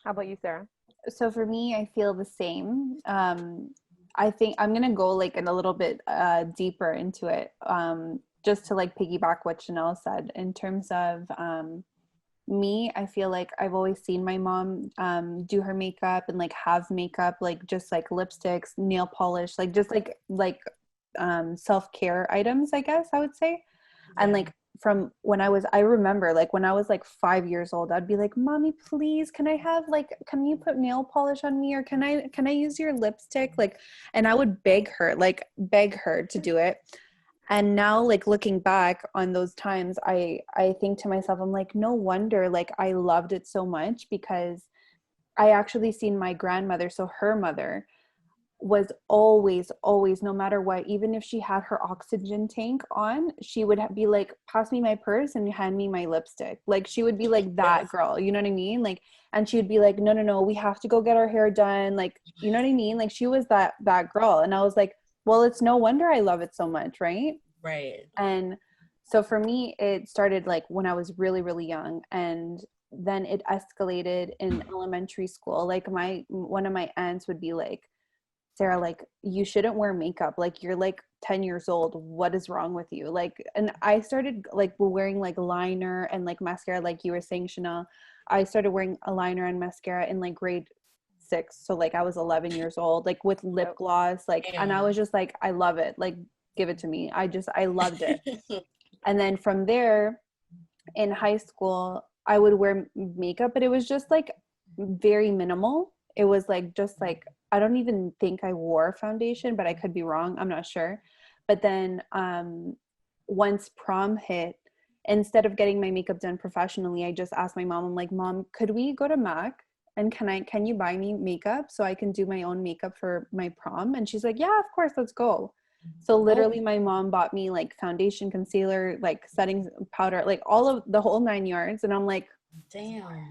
How about you, Sarah? So for me, I feel the same. I think I'm gonna go like in a little bit deeper into it, just to like piggyback what Shenelle said in terms of me. I feel like I've always seen my mom do her makeup and like have makeup, like just like lipsticks, nail polish, like just like self-care items, I guess I would say. Yeah. And like from when I remember like when I was like 5 years old, I'd be like, mommy, please, can you put nail polish on me, or can I use your lipstick? Like, and I would beg her to do it. And now like looking back on those times, I think to myself, I'm like, no wonder like I loved it so much, because I actually seen my grandmother, so her mother was always, no matter what, even if she had her oxygen tank on, she would be like, pass me my purse and hand me my lipstick. Like she would be like that girl, you know what I mean? Like, and she would be like, no, we have to go get our hair done. Like, you know what I mean? Like she was that girl. And I was like, well, it's no wonder I love it so much, right? Right. And so for me, it started like when I was really, really young, and then it escalated in elementary school. Like one of my aunts would be like, Sarah, like you shouldn't wear makeup. Like you're like 10 years old. What is wrong with you? Like, and I started like wearing like liner and like mascara, like you were saying, Shenelle. I started wearing a liner and mascara in like grade 6. So like I was 11 years old, like with lip gloss, like, and I was just like, I love it. Like, give it to me. I loved it. And then from there in high school, I would wear makeup, but it was just like very minimal. It was like, just like, I don't even think I wore foundation, but I could be wrong. I'm not sure. But then once prom hit, instead of getting my makeup done professionally, I just asked my mom, I'm like, Mom, could we go to MAC? And can you buy me makeup so I can do my own makeup for my prom? And she's like, yeah, of course, let's go. So literally my mom bought me like foundation, concealer, like setting powder, like all of the whole 9 yards. And I'm like, damn.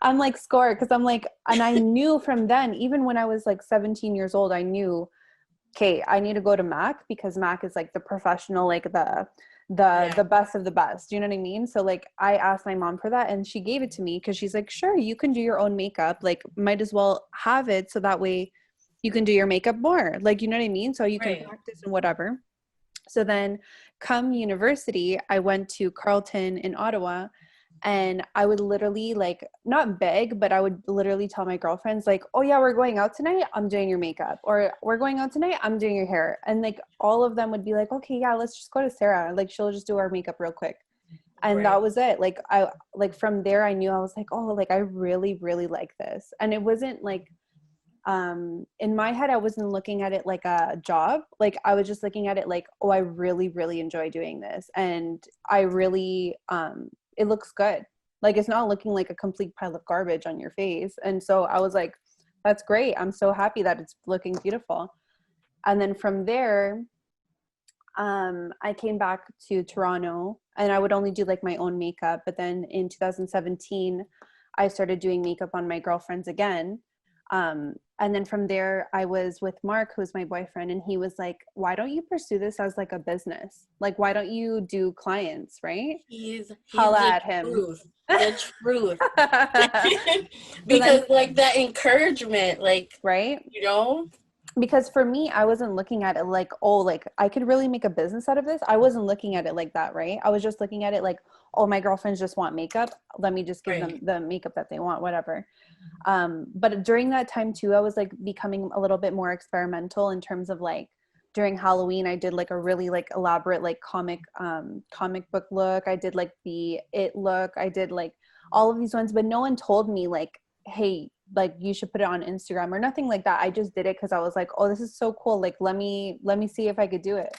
I'm like score. Cause I'm like, and I knew from then, even when I was like 17 years old, I knew, okay, I need to go to MAC because MAC is like the professional, like the best of the best. Do you know what I mean? So like I asked my mom for that and she gave it to me because she's like, sure, you can do your own makeup. Like might as well have it so that way you can do your makeup more. Like, you know what I mean? So you can practice and whatever. So then come university, I went to Carleton in Ottawa. And I would literally like not beg, but I would literally tell my girlfriends like, oh yeah, we're going out tonight, I'm doing your makeup, or we're going out tonight, I'm doing your hair. And like all of them would be like, okay, yeah, let's just go to Sara. Like she'll just do our makeup real quick. And that was it. Like I like from there I knew I was like, oh, like I really, really like this. And it wasn't like in my head, I wasn't looking at it like a job. Like I was just looking at it like, oh, I really, really enjoy doing this. And I really, it looks good. Like it's not looking like a complete pile of garbage on your face. And so I was like, that's great. I'm so happy that it's looking beautiful. And then from there, I came back to Toronto and I would only do like my own makeup. But then in 2017, I started doing makeup on my girlfriends again. And then from there, I was with Mark, who's my boyfriend, and he was like, why don't you pursue this as like a business? Like, why don't you do clients, right? He's Holla the at him. truth. The truth. Because like that encouragement, like, right? you know? Because for me, I wasn't looking at it like, oh, like I could really make a business out of this. I wasn't looking at it like that, right? I was just looking at it like, oh, my girlfriends just want makeup. Let me just give them the makeup that they want, whatever. But during that time too, I was like becoming a little bit more experimental in terms of like during Halloween, I did like a really like elaborate like comic book look. I did like the It look. I did like all of these ones, but no one told me like, hey, like you should put it on Instagram or nothing like that. I just did it because I was like, oh, this is so cool. Like, let me see if I could do it.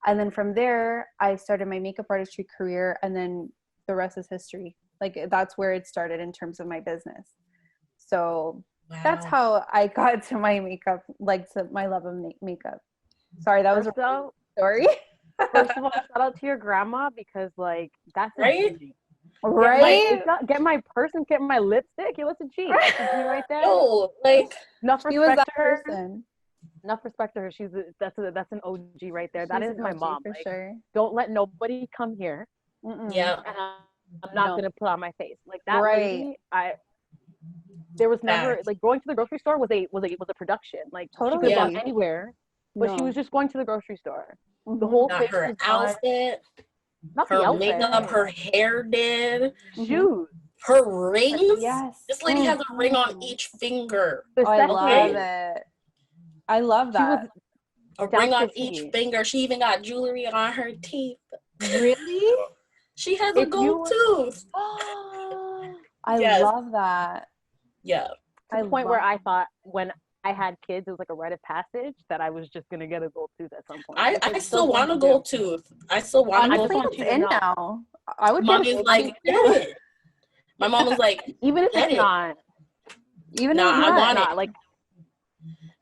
And then from there, I started my makeup artistry career, and then the rest is history. Like that's where it started in terms of my business. So that's how I got to my makeup, like to my love of makeup. Sorry, that was a story. First of all, shout out to your grandma because like that's right. Right? Get my purse and get my lipstick. It was a G. That's a G right there. Oh, like enough she was respect that to her. person. Enough respect to her. That's an OG right there. That is my mom. For sure. Don't let nobody come here. Yeah. And I'm not gonna put on my face like that. Right. Lady, there was never like going to the grocery store was a production. Like totally. she could have gone anywhere, but she was just going to the grocery store. The whole not face her outfit. Not her the outfit. makeup, her hair did. Shoes. Her rings. Yes. This lady has a ring on each finger. Oh, I love it. I love that. A ring on each finger. She even got jewelry on her teeth. Really? She has a gold tooth. I love that. Yeah. To the point where I thought when I had kids, it was like a rite of passage that I was just gonna get a gold tooth at some point. I still want a gold tooth. I still want a gold tooth. It's in now. I would Mommy's like, get it. My mom was like, even if it's not. Even if I want it. Like,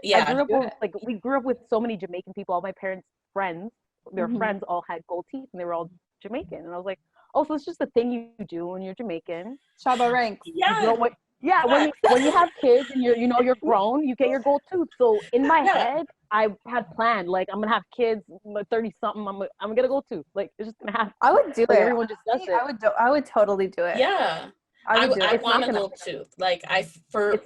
yeah. I grew up with, like, we grew up with so many Jamaican people. All my parents' friends, their friends all had gold teeth, and they were all Jamaican. And I was like, oh, so it's just a thing you do when you're Jamaican. Shaba ranks. Yeah. When you have kids and you're grown, you get your gold tooth. So in my head, I had planned like I'm gonna have kids, 30 something. I'm gonna get a gold tooth. Like it's just gonna happen. I would do it. Everyone just does it. I would totally do it. Yeah. I want a gold tooth. Like it's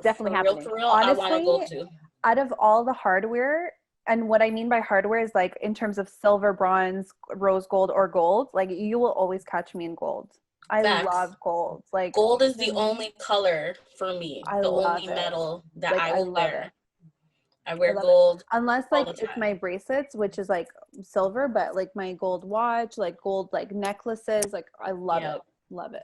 definitely happening. For real, honestly, I want a gold tooth. Out of all the hardware, and what I mean by hardware is like in terms of silver, bronze, rose gold, or gold, like you will always catch me in gold. I love gold. Like gold is the only color for me. The only metal that I will wear. I wear gold. Unless like it's my bracelets, which is like silver, but like my gold watch, like gold like necklaces, like I love it. Love it.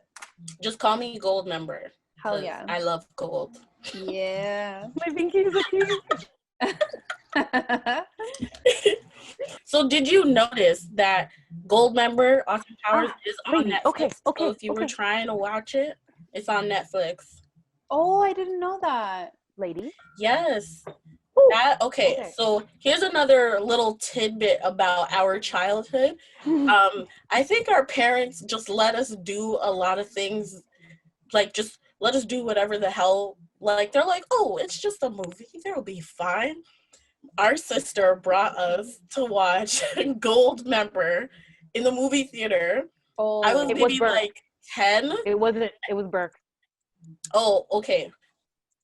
Just call me gold member. Hell yeah. I love gold. Yeah. My pinkies are cute. So did you notice that Gold member, Austin Powers is on lady. Netflix. Okay. So if you were trying to watch it, it's on Netflix. Oh, I didn't know that. Lady. Yes. Ooh, Okay, so here's another little tidbit about our childhood. I think our parents just let us do a lot of things, like just let us do whatever the hell. Like they're like, oh, it's just a movie, it'll be fine. Our sister brought us to watch Gold Member in the movie theater. I was It was maybe Burke. like 10. It wasn't. It was Burke. Oh, okay.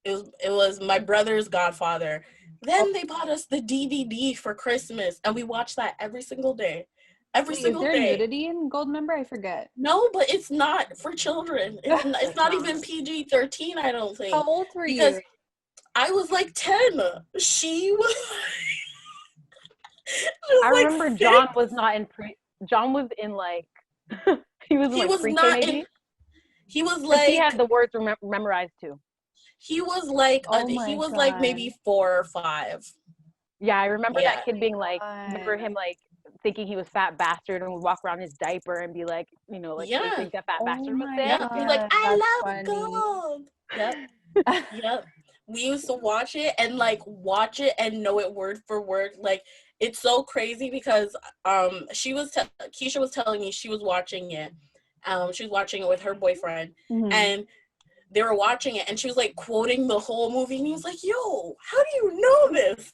It was my brother's Godfather. Then they bought us the DVD for Christmas, and we watched that every single day. Every Wait, is single there day. nudity in Gold Member? I forget. No, but it's not for children. It's not even PG-13, I don't think. How old were Because you? I was like 10. She was, I like remember 6. John was not in John was in like he was in He like was pre-K not maybe. in. He was 'Cause like he had the words memorized too. he was like Oh he my was like maybe God. 4 or 5. Yeah, I remember Yeah. that kid being like, remember him like thinking he was fat bastard and would walk around his diaper and be like, you know, like Yeah. think that fat Oh bastard was my there. Yep. He's like, God, I that's love funny. gold. Yep. Yep. We used to watch it and know it word for word. Like it's so crazy because Keisha was telling me she was watching it. She was watching it with her boyfriend, and they were watching it, and she was like quoting the whole movie, and he was like, "Yo, how do you know this?"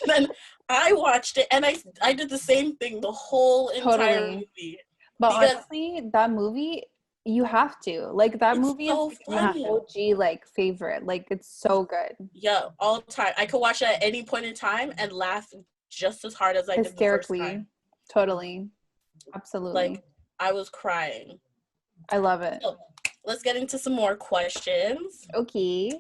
And then I watched it, and I did the same thing the whole entire movie. But Because honestly, that movie, you have to. Like, that it's movie is so like my funny. OG, like, favorite. Like, it's so good. Yeah, all the time. I could watch it at any point in time and laugh just as hard as I did the first Hysterically. time. Totally. Absolutely. Like, I was crying. I love it. So, let's get into some more questions. Okay.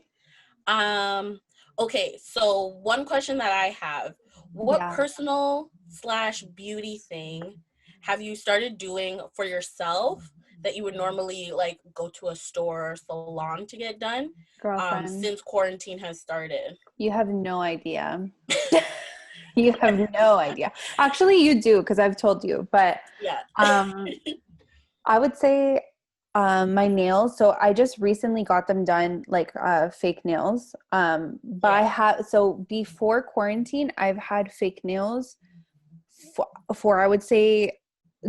Okay, so one question that I have. What Yeah. personal / beauty thing have you started doing for yourself that you would normally like go to a store or salon to get done Girlfriend, since quarantine has started? you have no idea. You have no idea. Actually, you do, because I've told you. But Yeah. I would say my nails. So I just recently got them done, like fake nails. But I have, so before quarantine, I've had fake nails for I would say,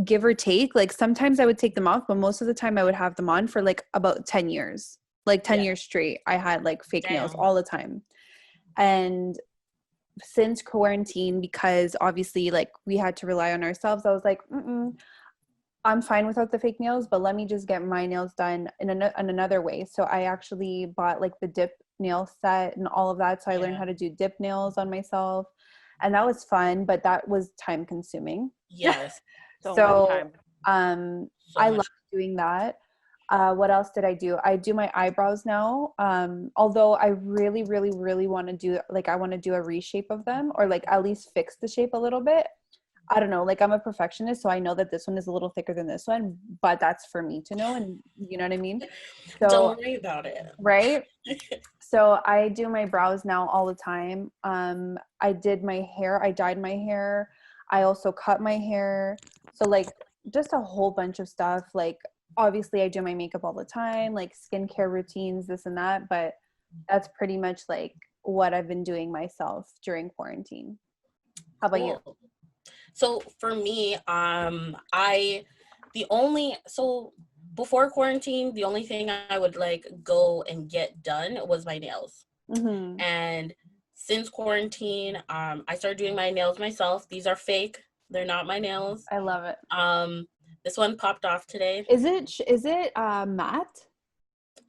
give or take. Like sometimes I would take them off, but most of the time I would have them on for like about 10 years. Like 10 years straight. I had like fake nails all the time. And since quarantine, because obviously like we had to rely on ourselves, I was like, I'm fine without the fake nails, but let me just get my nails done in another way. So I actually bought like the dip nail set and all of that. So I learned how to do dip nails on myself, and that was fun, but that was time consuming. Yes. So much time. I love doing that. What else did I do? I do my eyebrows now. Although I really, really, really want to do, like, I want to do a reshape of them, or like at least fix the shape a little bit. I don't know, like I'm a perfectionist, so I know that this one is a little thicker than this one, but that's for me to know, and you know what I mean? So don't worry about it. Right? So I do my brows now all the time. I did my hair, I dyed my hair. I also cut my hair. So like just a whole bunch of stuff. Like obviously I do my makeup all the time, like skincare routines, this and that, but that's pretty much like what I've been doing myself during quarantine. How about you? So for me, before quarantine, the only thing I would like go and get done was my nails. And since quarantine, I started doing my nails myself. These are fake. They're not my nails. I love it. This one popped off today. Is it matte?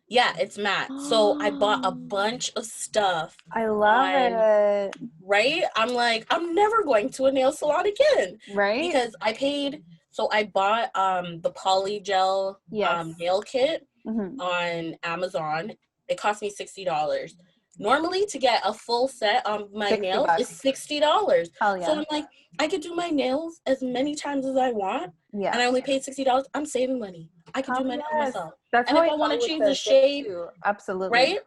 Yeah, it's matte. So I bought a bunch of stuff. I love it. Right? I'm like, I'm never going to a nail salon again. Right? Because I bought the poly gel nail kit on Amazon. It cost me $60. Normally to get a full set on my nails is $60. Hell yeah. So I'm like, I could do my nails as many times as I want. Yeah. And I only paid $60. I'm saving money. I could do my nails myself. That's and how if I want to change the shape shade, too. Absolutely. right?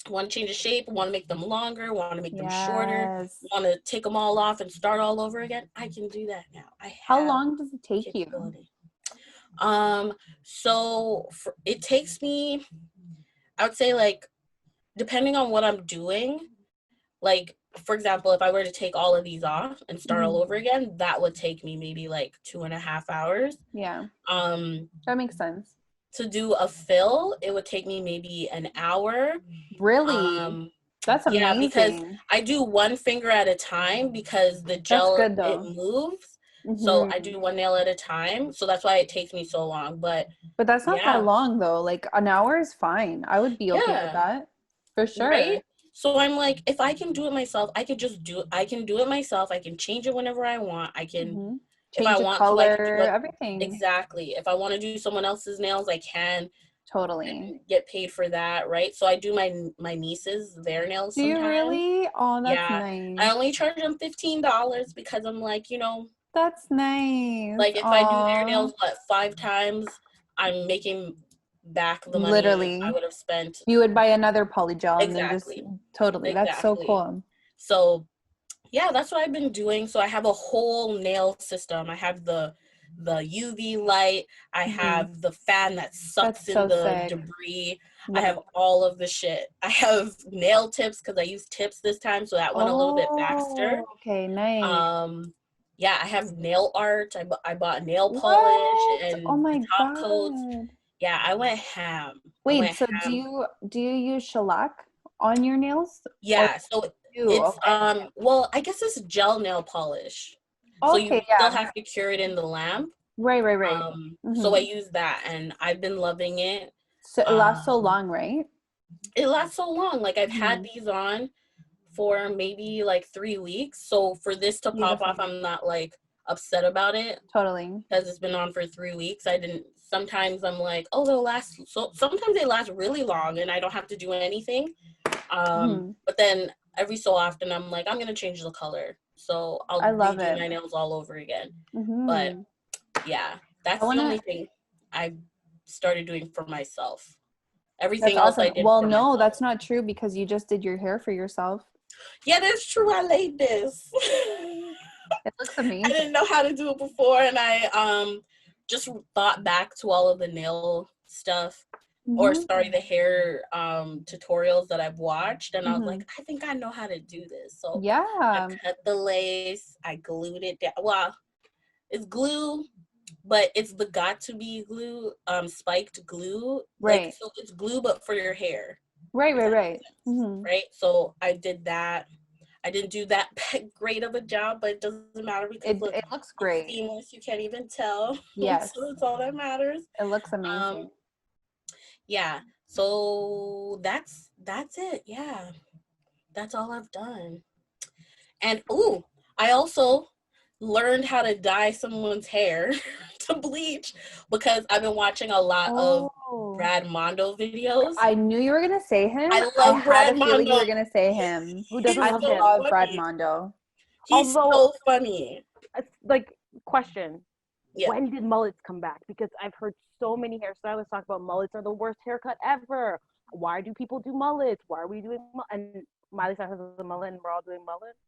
want to change the shape, want to make them longer, want to make them shorter, Yes. want to take them all off and start all over again, I can do that now. I How have long does it take you? capability. It takes me, I would say, like, depending on what I'm doing, like, for example, if I were to take all of these off and start all over again, that would take me maybe like 2.5 hours. Yeah. Um, That makes sense. to do a fill, it would take me maybe an hour. Really? That's amazing. Yeah, because I do one finger at a time because the gel, good, though. it moves. So I do one nail at a time. So that's why it takes me so long. But that's not that long, though. Like, an hour is fine. I would be okay with that. For sure. Right? So I'm like, if I can do it myself, I can do it myself. I can change it whenever I want. I can, if I want color, to, I can do it. everything. Exactly. If I want to do someone else's nails, I can. Totally. Get paid for that, right? So I do my nieces, their nails sometimes. Do you really? Oh, that's nice. I only charge them $15 because I'm like, that's nice. Like, if I do their nails 5 times, I'm making back the money literally I would have spent. You would buy another polygel. Exactly. And then just totally. That's so cool. So yeah, that's what I've been doing. So I have a whole nail system. I have the UV light. I have the fan that sucks in the debris. I have all of the shit. I have nail tips because I used tips this time, so that went a little bit faster. Okay, nice. Yeah, I have nail art. I bought nail polish and top coats. Yeah, I went ham. Wait, so do you use shellac on your nails? Yeah, so it's well, I guess it's gel nail polish. So you still have to cure it in the lamp. Right. So I use that, and I've been loving it. So it lasts so long, right? It lasts so long. Like, I've had these on for maybe like 3 weeks. So for this to pop off, I'm not like upset about it. Totally. Because it's been on for 3 weeks. Sometimes I'm like, oh, they'll last. So sometimes they last really long and I don't have to do anything. But then every so often I'm like, I'm going to change the color. So I'll redo my nails all over again. But yeah, that's the only thing I started doing for myself. Everything else I did for myself. That's not true because you just did your hair for yourself. Yeah, that's true. I laid this. It looks amazing. I didn't know how to do it before, and I just thought back to all of the nail stuff, the hair tutorials that I've watched, and I was like, I think I know how to do this. So yeah, I cut the lace, I glued it down. Well, it's glue, but it's the got to be glue, spiked glue. Right. Like, so it's glue, but for your hair. Right. Right. So I did that. I didn't do that great of a job, but it doesn't matter because it looks great. It's seamless. You can't even tell. Yes. So it's all that matters. It looks amazing. Yeah. So that's it. Yeah. That's all I've done. And I also learned how to dye someone's hair to bleach because I've been watching a lot of Brad Mondo videos. I knew you were gonna say him. I love Brad Mondo. You were gonna say him. Who doesn't love Brad Mondo? He's so funny. Like, question. Yeah. When did mullets come back? Because I've heard so many hairstylists talk about mullets are the worst haircut ever. Why do people do mullets? Why are we doing and Miley Cyrus has a mullet and we're all doing mullets?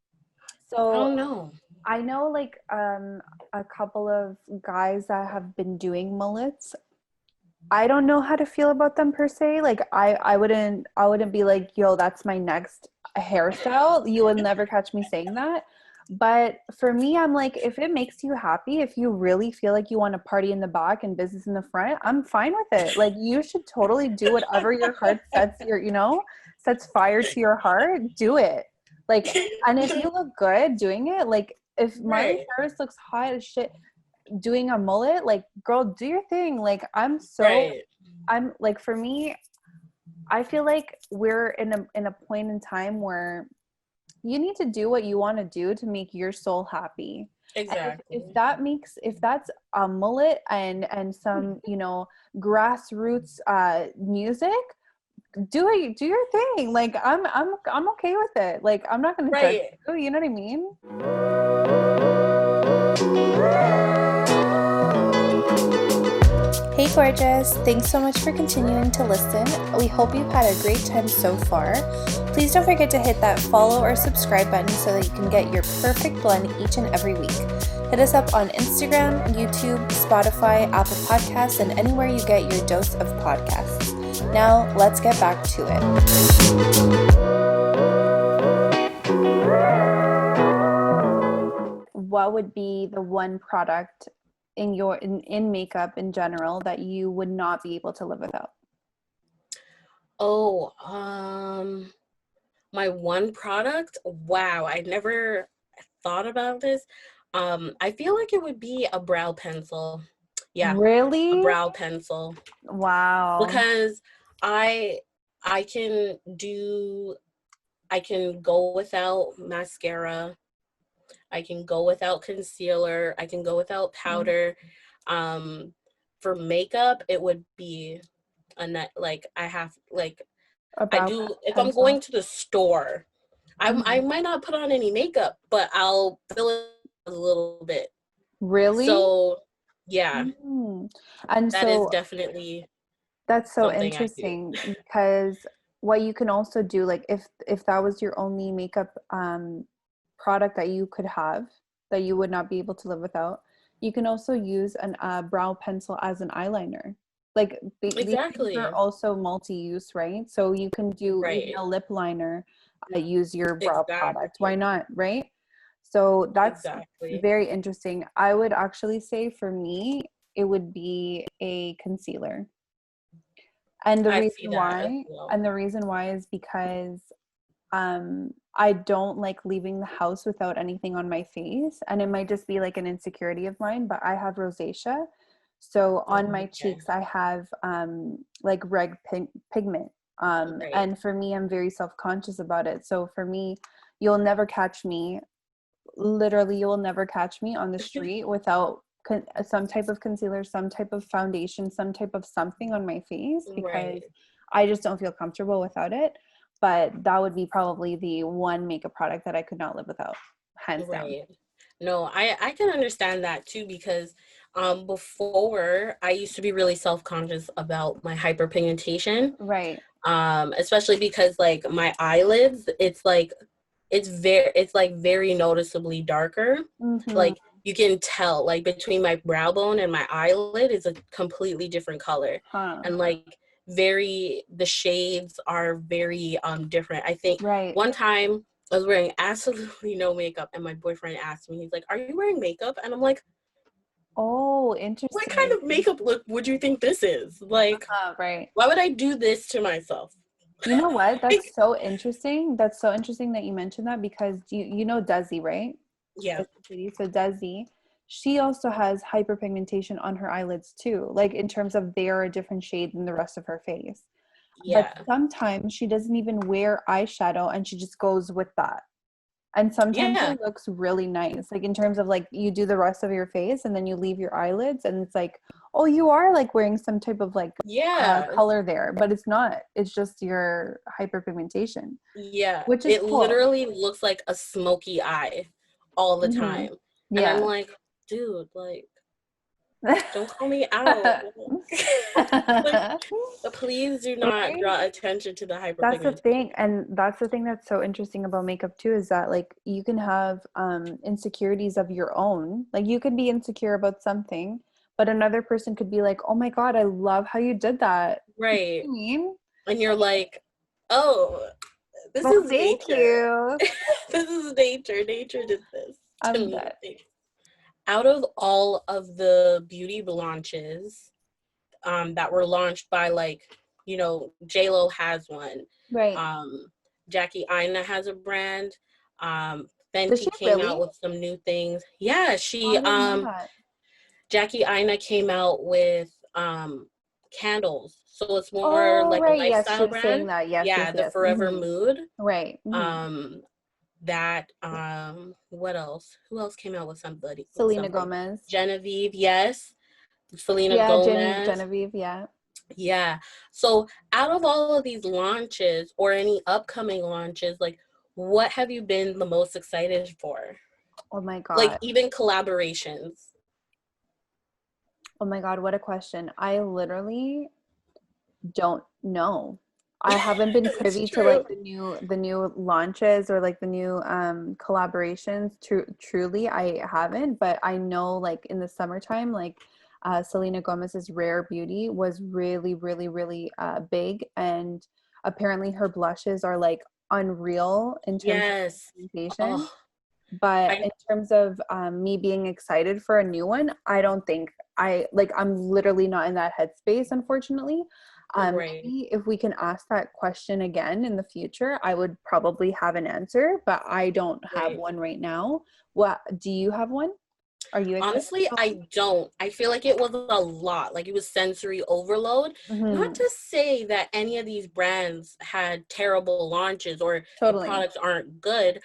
So I don't know. I know like a couple of guys that have been doing mullets. I don't know how to feel about them per se. Like I wouldn't be like, yo, that's my next hairstyle. You would never catch me saying that. But for me, I'm like, if it makes you happy, if you really feel like you want to party in the back and business in the front, I'm fine with it. Like, you should totally do whatever your heart sets fire to your heart, do it. Like, and if you look good doing it, like, if Miley Cyrus looks hot as shit doing a mullet, like, girl, do your thing. Like, I'm like, for me, I feel like we're in a point in time where you need to do what you want to do to make your soul happy. Exactly. If that's a mullet and some, grassroots music, do your thing. Like, I'm okay with it. Like, I'm not going to judge you. You know what I mean? Hey Hey gorgeous, thanks so much for continuing to listen. We hope you've had a great time so far. Please don't forget to hit that follow or subscribe button so that you can get your perfect blend each and every week. Hit us up on Instagram, YouTube, Spotify, Apple Podcasts, and anywhere you get your dose of podcasts. Now, let's get back to it. What would be the one product in makeup in general that you would not be able to live without? Oh, my one product? Wow, I never thought about this. I feel like it would be a brow pencil. Yeah, a Really? brow pencil. Wow. Because I I can go without mascara. I can go without concealer. I can go without powder. For makeup, it would be a net. Like I have like A I brow do if I'm pencil. going to the store. I might not put on any makeup, but I'll fill it a little bit. Really? So yeah, And that is so definitely that's so something I do. interesting because what you can also do, like if that was your only makeup product that you could have that you would not be able to live without, you can also use a brow pencil as an eyeliner. Like these things Exactly. are also multi-use, right? So you can do even Right. a lip liner, use your brow product. Why Exactly. not, right? So that's Exactly. very interesting. I would actually say for me, it would be a concealer. And I see that as well. the reason why is because I don't like leaving the house without anything on my face. And it might just be like an insecurity of mine, but I have rosacea. So on my Okay. cheeks, I have like red pigment. Right. And for me, I'm very self-conscious about it. So for me, you'll never catch me, literally, you will never catch me on the street without some type of concealer, some type of foundation, some type of something on my face because Right. I just don't feel comfortable without it. But that would be probably the one makeup product that I could not live without, hands down. Right. No, I can understand that too because before I used to be really self-conscious about my hyperpigmentation. Right. Especially because like my eyelids, it's like very noticeably darker. Mm-hmm. Like you can tell like between my brow bone and my eyelid is a completely different color. Huh. And like the shades are very different. I think Right. one time I was wearing absolutely no makeup and my boyfriend asked me, he's like, "Are you wearing makeup?" And I'm like, Oh, "What kind interesting. of makeup look would you think this is? Like, Right. why would I do this to myself?" You know what? That's so interesting. That's so interesting that you mentioned that because you know Desi, right? Yeah. So Desi, she also has hyperpigmentation on her eyelids too, like in terms of they are a different shade than the rest of her face. But Yeah. sometimes she doesn't even wear eyeshadow and she just goes with that. And sometimes Yeah. it looks really nice, like in terms of like you do the rest of your face and then you leave your eyelids and it's like, oh, you are like wearing some type of like Yeah. color there, but it's not. It's just your hyperpigmentation, Yeah. which is It cool. literally looks like a smoky eye all the Hmm. time. And I'm Yeah. like, dude, like, don't call me out. Like, please do not Right? draw attention to the That's the hyperpigmentation. thing, and that's the thing that's so interesting about makeup too, is that like you can have insecurities of your own. Like you could be insecure about something, but another person could be like, "Oh my God, I love how you did that." You know Right. what I mean? And you're like, oh, this Well, is thank nature. you. This is nature. Nature did this to I'm me. dead. Out of all of the beauty launches that were launched by like, J-Lo has one. Right. Um, Jackie Aina has a brand. Does she Fenty came out really? with some new things. Yeah, Oh, I didn't know that. Jackie Aina came out with candles. So it's more Oh, like a right. Yes, she lifestyle was saying brand. that. Yes, yes, Yeah, the yes. Forever Mood. Right. Um, what else? Who else came out with Selena something? Gomez. Genevieve, yes. Selena Yeah, Gomez. Genevieve. Yeah. Yeah. So out of all of these launches or any upcoming launches, like what have you been the most excited for? Oh my Like God. even collaborations. Oh my God, what a question. I literally don't know. I haven't been It's privy to true. like the new launches or like the new collaborations. Truly, I haven't, but I know like in the summertime, like Selena Gomez's Rare Beauty was really, really, really big, and apparently her blushes are like unreal in terms of Yes. presentation. Oh, But I in terms of me being excited for a new one, I don't think I'm literally not in that headspace, unfortunately. right. Maybe if we can ask that question again in the future, I would probably have an answer, but I don't have Right. one right now. What do you have one? Are you excited Honestly, about I don't. I feel like it was a lot. Like it was sensory overload. one? Not Mm-hmm. to say that any of these brands had terrible launches or the Totally. products aren't good.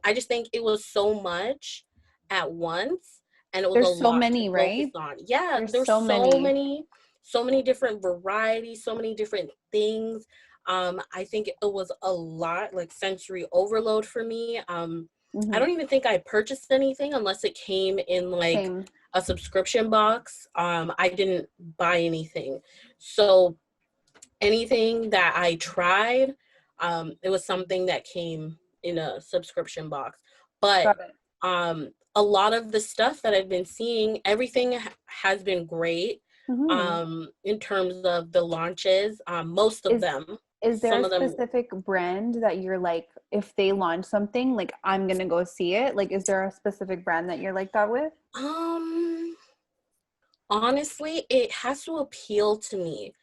I just think it was so much at once and it was a There's so lot to many, focus right? on. Yeah, There's there's so many. so many different varieties, so many different things. I think it was a lot, like sensory overload for me. I Mm-hmm. don't even think I purchased anything unless it came in like Same. a subscription box. I didn't buy anything. So anything that I tried, it was something that came in a subscription box. But Got it. a lot of the stuff that I've been seeing, everything has been great Mm-hmm. in terms of the launches. Most of Is them, is there some a of them. specific brand that you're like, if they launch something, like I'm gonna go see it? Like, is there a specific brand that you're like that with? Um, Honestly, it has to appeal to me.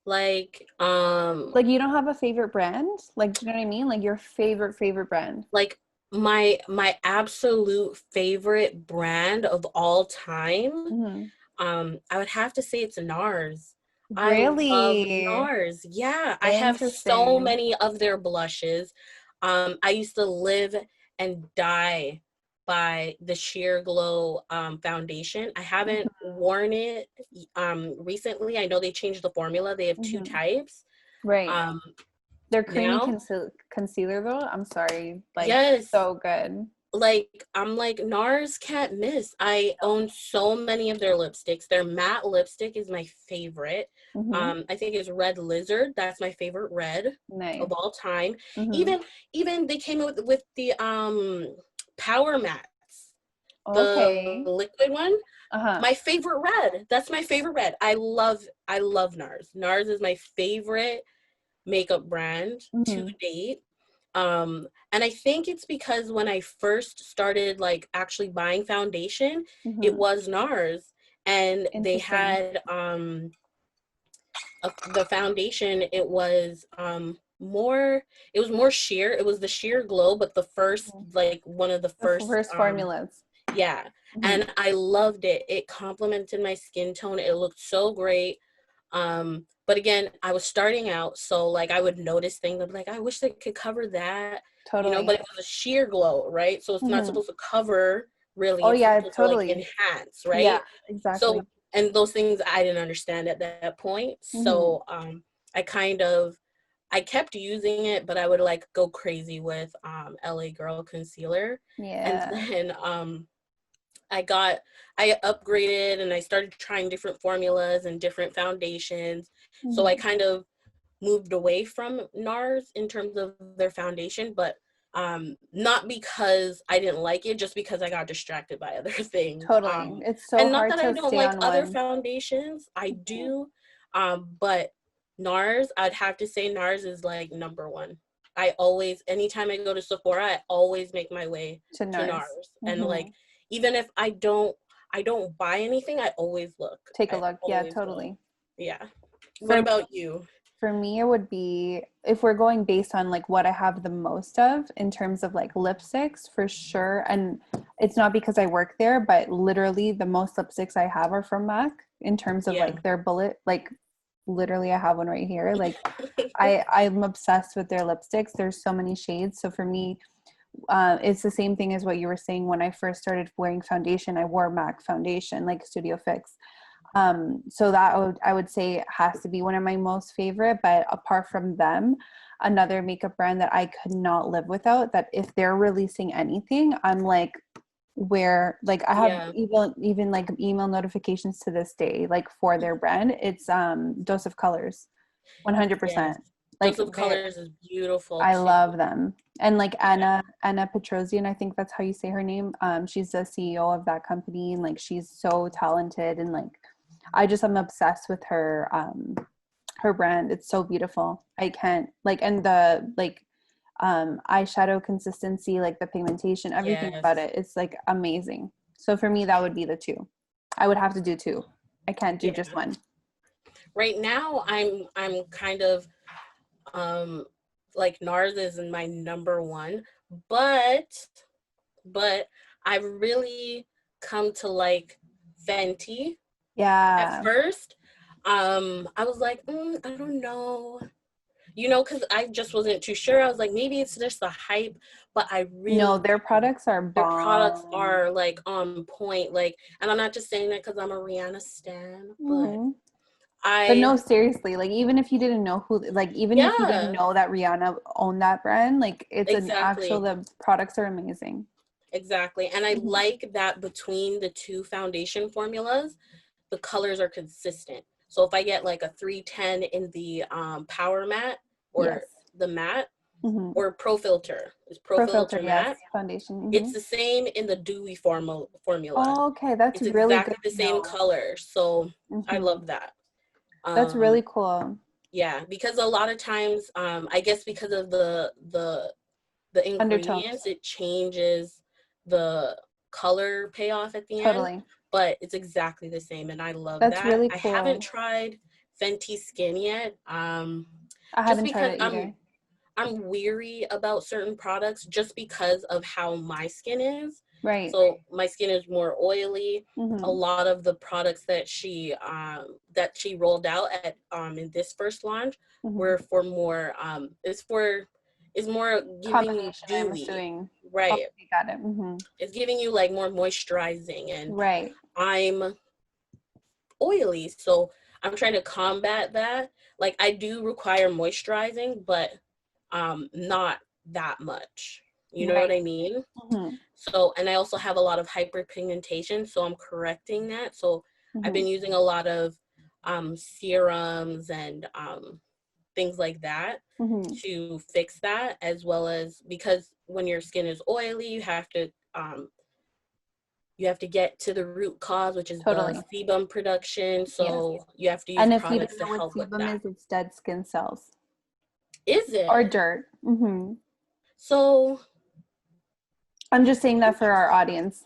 Like, Like, you don't have a favorite brand? Like, do you know what I mean? Like your favorite brand. like my absolute favorite brand of all time, Hmm. I would have to say it's NARS. I love Really NARS. Yeah, I have so interesting. many of their blushes. I used to live and die by the Sheer Glow foundation. I haven't Hmm. worn it recently. I know they changed the formula. They have two Hmm. types Right. um Their creamy now. concealer though, I'm sorry, like Yes, so good. like I'm like NARS can't miss. I own so many of their lipsticks. Their matte lipstick is my favorite. Hmm. I think it's Red Lizard. That's my favorite red Nice. of all time. Hmm. Even they came out with the Power Mats, the Okay. liquid one. Uh-huh. My favorite red. That's my favorite red. I love NARS. NARS is my favorite makeup brand to Hmm. date. And I think it's because when I first started like actually buying foundation, it Hmm. was NARS, and they Interesting. had the foundation. It was more sheer. It was the sheer glow, but the first Mhm. like one of the The first first formulas. yeah, Hmm. and I loved it. It complemented my skin tone. It looked so great. But again, I was starting out, so like I would notice things. I'd be like, I wish they could cover that, Totally. but it was a sheer glow, right? So it's not Hmm. supposed to cover really, Oh it's yeah, supposed to like totally. enhance, Yeah, right? So, exactly. and those things I didn't understand at that point. Hmm. So, I kind of I kept using it, but I would like go crazy with LA Girl concealer. And Yeah. then I got I upgraded and I started trying different formulas and different foundations. So I Hmm. kind of moved away from NARS in terms of their foundation, but not because I didn't like it, just because I got distracted by other things. Totally. It's so And not hard that I to don't stay like on other one. foundations, I Mhm. do. But NARS, I'd have to say NARS is like number one. I always, anytime I go to Sephora, I always make my way To to NARS. NARS. And Hmm. like, even if I don't buy anything, I always look. Take a I look. Yeah, always go. totally. Yeah. What For about you? for me, it would be if we're going based on like what I have the most of in terms of like lipsticks for sure. And it's not because I work there, but literally the most lipsticks I have are from MAC in terms of Yeah. like their bullet, like literally I have one right here. Like I'm obsessed with their lipsticks. There's so many shades. So for me, it's the same thing as what you were saying. When I first started wearing foundation, I wore MAC foundation, like Studio Fix. So that I would say has to be one of my most favorite. But apart from them, another makeup brand that I could not live without, that if they're releasing anything, I'm like where like I have Yeah. even like email notifications to this day, like for their brand. It's Dose of Colors, 100%. Yes. Like Those of colors is beautiful I too. love them. And like Yeah. Anna Petrosian, I think that's how you say her name. She's the CEO of that company, and like she's so talented, and like I just am obsessed with her brand. It's so beautiful. I can't like, and the like eyeshadow consistency, like the pigmentation, everything about Yes. it, it's like amazing. So for me, that would be the two. I would have to do two. I can't do Yeah. just one. Right now I'm kind of um like NARS is my number one, but I've really come to like Fenty. At Yeah. first, I was like, I don't know, because I just wasn't too sure. I was like, maybe it's just the hype, but I No, really their products are their products bomb. are like on point. Like, and I'm not just saying that because I'm a Rihanna stan, but Mhm. But I no, seriously, like even if you didn't know who, like even if you didn't yeah, know that Rihanna owned that brand, like it's an actual, exactly. the products are amazing. Exactly. And I Mhm. like that between the two foundation formulas, the colors are consistent. So if I get like a 310 in the Power Matte or Yes. the matte Hmm. or Pro Filter, it's Pro Pro Filter, Filter yes. matte. Foundation. It's Hmm. the same in the dewy formula. Oh, okay, that's It's really exactly good the to same know. color. So I Hmm. love that. That's Um, really cool. yeah, because a lot of times, I guess because of the Undertones. ingredients, it changes the color payoff at the end, Totally. but it's exactly the same, and I love That's that. really I haven't cool. tried Fenty Skin yet, I just haven't tried because it either. I'm weary about certain products just because of how my skin is. Right. So my skin is more oily. A Hmm. lot of the products that she rolled out at in this first launch Hmm. were for more is more giving you Combination, I'm dewy. assuming. Right. Okay, got it. Hmm. It's giving you like more moisturizing, and Right. I'm oily, so I'm trying to combat that. Like I do require moisturizing, but not that much. You know what Right. I mean? Hmm. So, and I also have a lot of hyperpigmentation, so I'm correcting that. So I've Hmm. been using a lot of serums and things like that Hmm. to fix that, as well as because when your skin is oily, you have to get to the root cause, which is the Totally. sebum production. Yes. So you have to use And if you don't products to know what help with sebum that. is, it's dead skin cells Is or it? dirt. Hmm. So, I'm just saying that for our audience.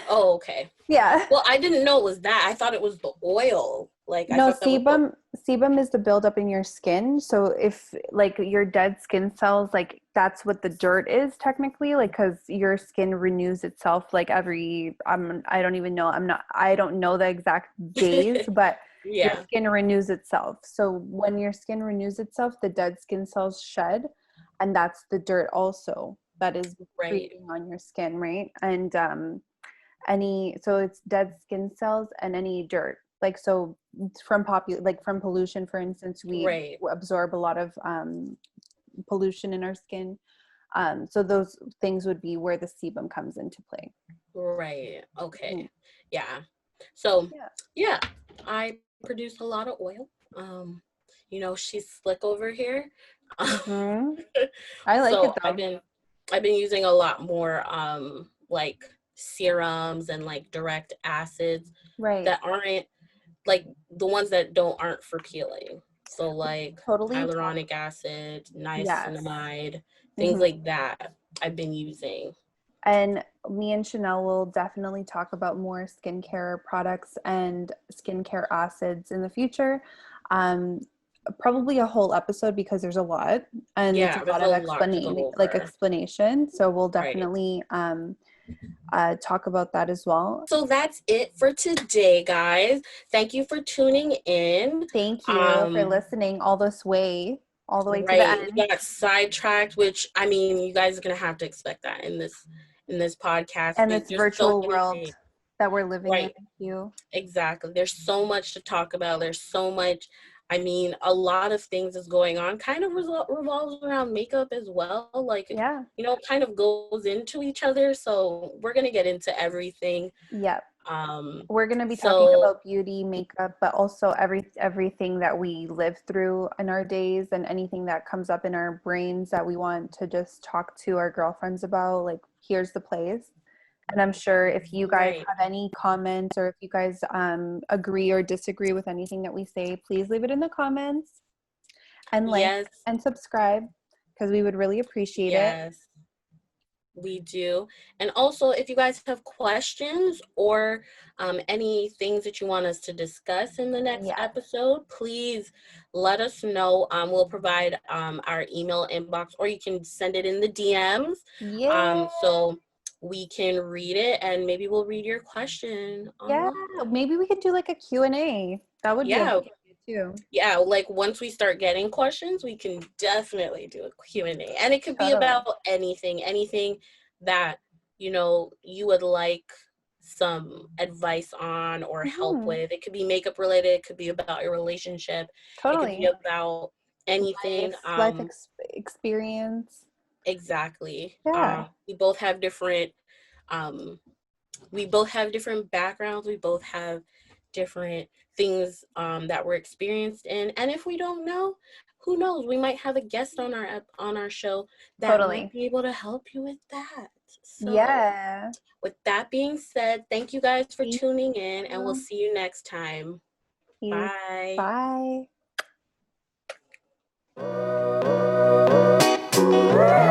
oh, okay. Yeah. Well, I didn't know it was that. I thought it was the oil. Like I No, thought that was the sebum is the buildup in your skin. So if like your dead skin cells, like that's what the dirt is technically, like because your skin renews itself like every I don't even know. I don't know the exact days, but your yeah, skin renews itself. So when your skin renews itself, the dead skin cells shed, and that's the dirt also that is right. creating on your skin, right? And any, so it's dead skin cells and any dirt, like so from like from pollution, for instance, we Right. absorb a lot of pollution in our skin, so those things would be where the sebum comes into play. Right. Mhm. Okay. Yeah. So, Yeah. yeah, I produce a lot of oil. Um, she's slick over here. Hmm. I like it So though. I've been using a lot more like serums and like direct acids Right. that aren't like the ones that don't aren't for peeling. So like Totally. hyaluronic acid, Yes. niacinamide, things Hmm. like that I've been using. And me and Shenelle will definitely talk about more skincare products and skincare acids in the future. Um, Probably a whole episode because there's a lot and it's Yeah, a there's lot a of lot to go over. explanation. So we'll Right. definitely talk about that as well. So that's it for today, guys. Thank you for tuning in. Thank you for Um, listening all the way to the right, we end. got sidetracked, which I mean, you guys are gonna have to expect that in this podcast. And this There's so virtual many world things. that we're living in. Right, Thank you. exactly. There's so much to talk about. There's so much I mean, a lot of things is going on, kind of revolves around makeup as well. Like, Yeah. you know, kind of goes into each other. So we're going to get into everything. Yep. Um, We're going to be talking so about beauty, makeup, but also everything that we live through in our days and anything that comes up in our brains that we want to just talk to our girlfriends about. Like, here's the place. And I'm sure if you guys right. have any comments or if you guys agree or disagree with anything that we say, please leave it in the comments and like Yes. and subscribe because we would really appreciate it. Yes. We do. And also, if you guys have questions or any things that you want us to discuss in the next Yeah. episode, please let us know. We'll provide our email inbox, or you can send it in the DMs. Yeah. So we can read it, and maybe we'll read your question Yeah. online. Maybe we could do like a Q&A. That would be a Yeah. nice idea too. Yeah, like once we start getting questions, we can definitely do a Q&A. And it could be Totally. about anything that, you know, you would like some advice on or help Mhm. with. It could be makeup related, it could be about your relationship, it could be Totally. about anything. Experience. Exactly. Yeah. We both have different um we both have different backgrounds, we both have different things that we're experienced in, and if we don't know, who knows, we might have a guest on our show that might Totally. be able to help you with that. So Yeah. with that being said, thank you guys for Thank tuning in, and we'll you. see you next time. Peace. Bye. Bye.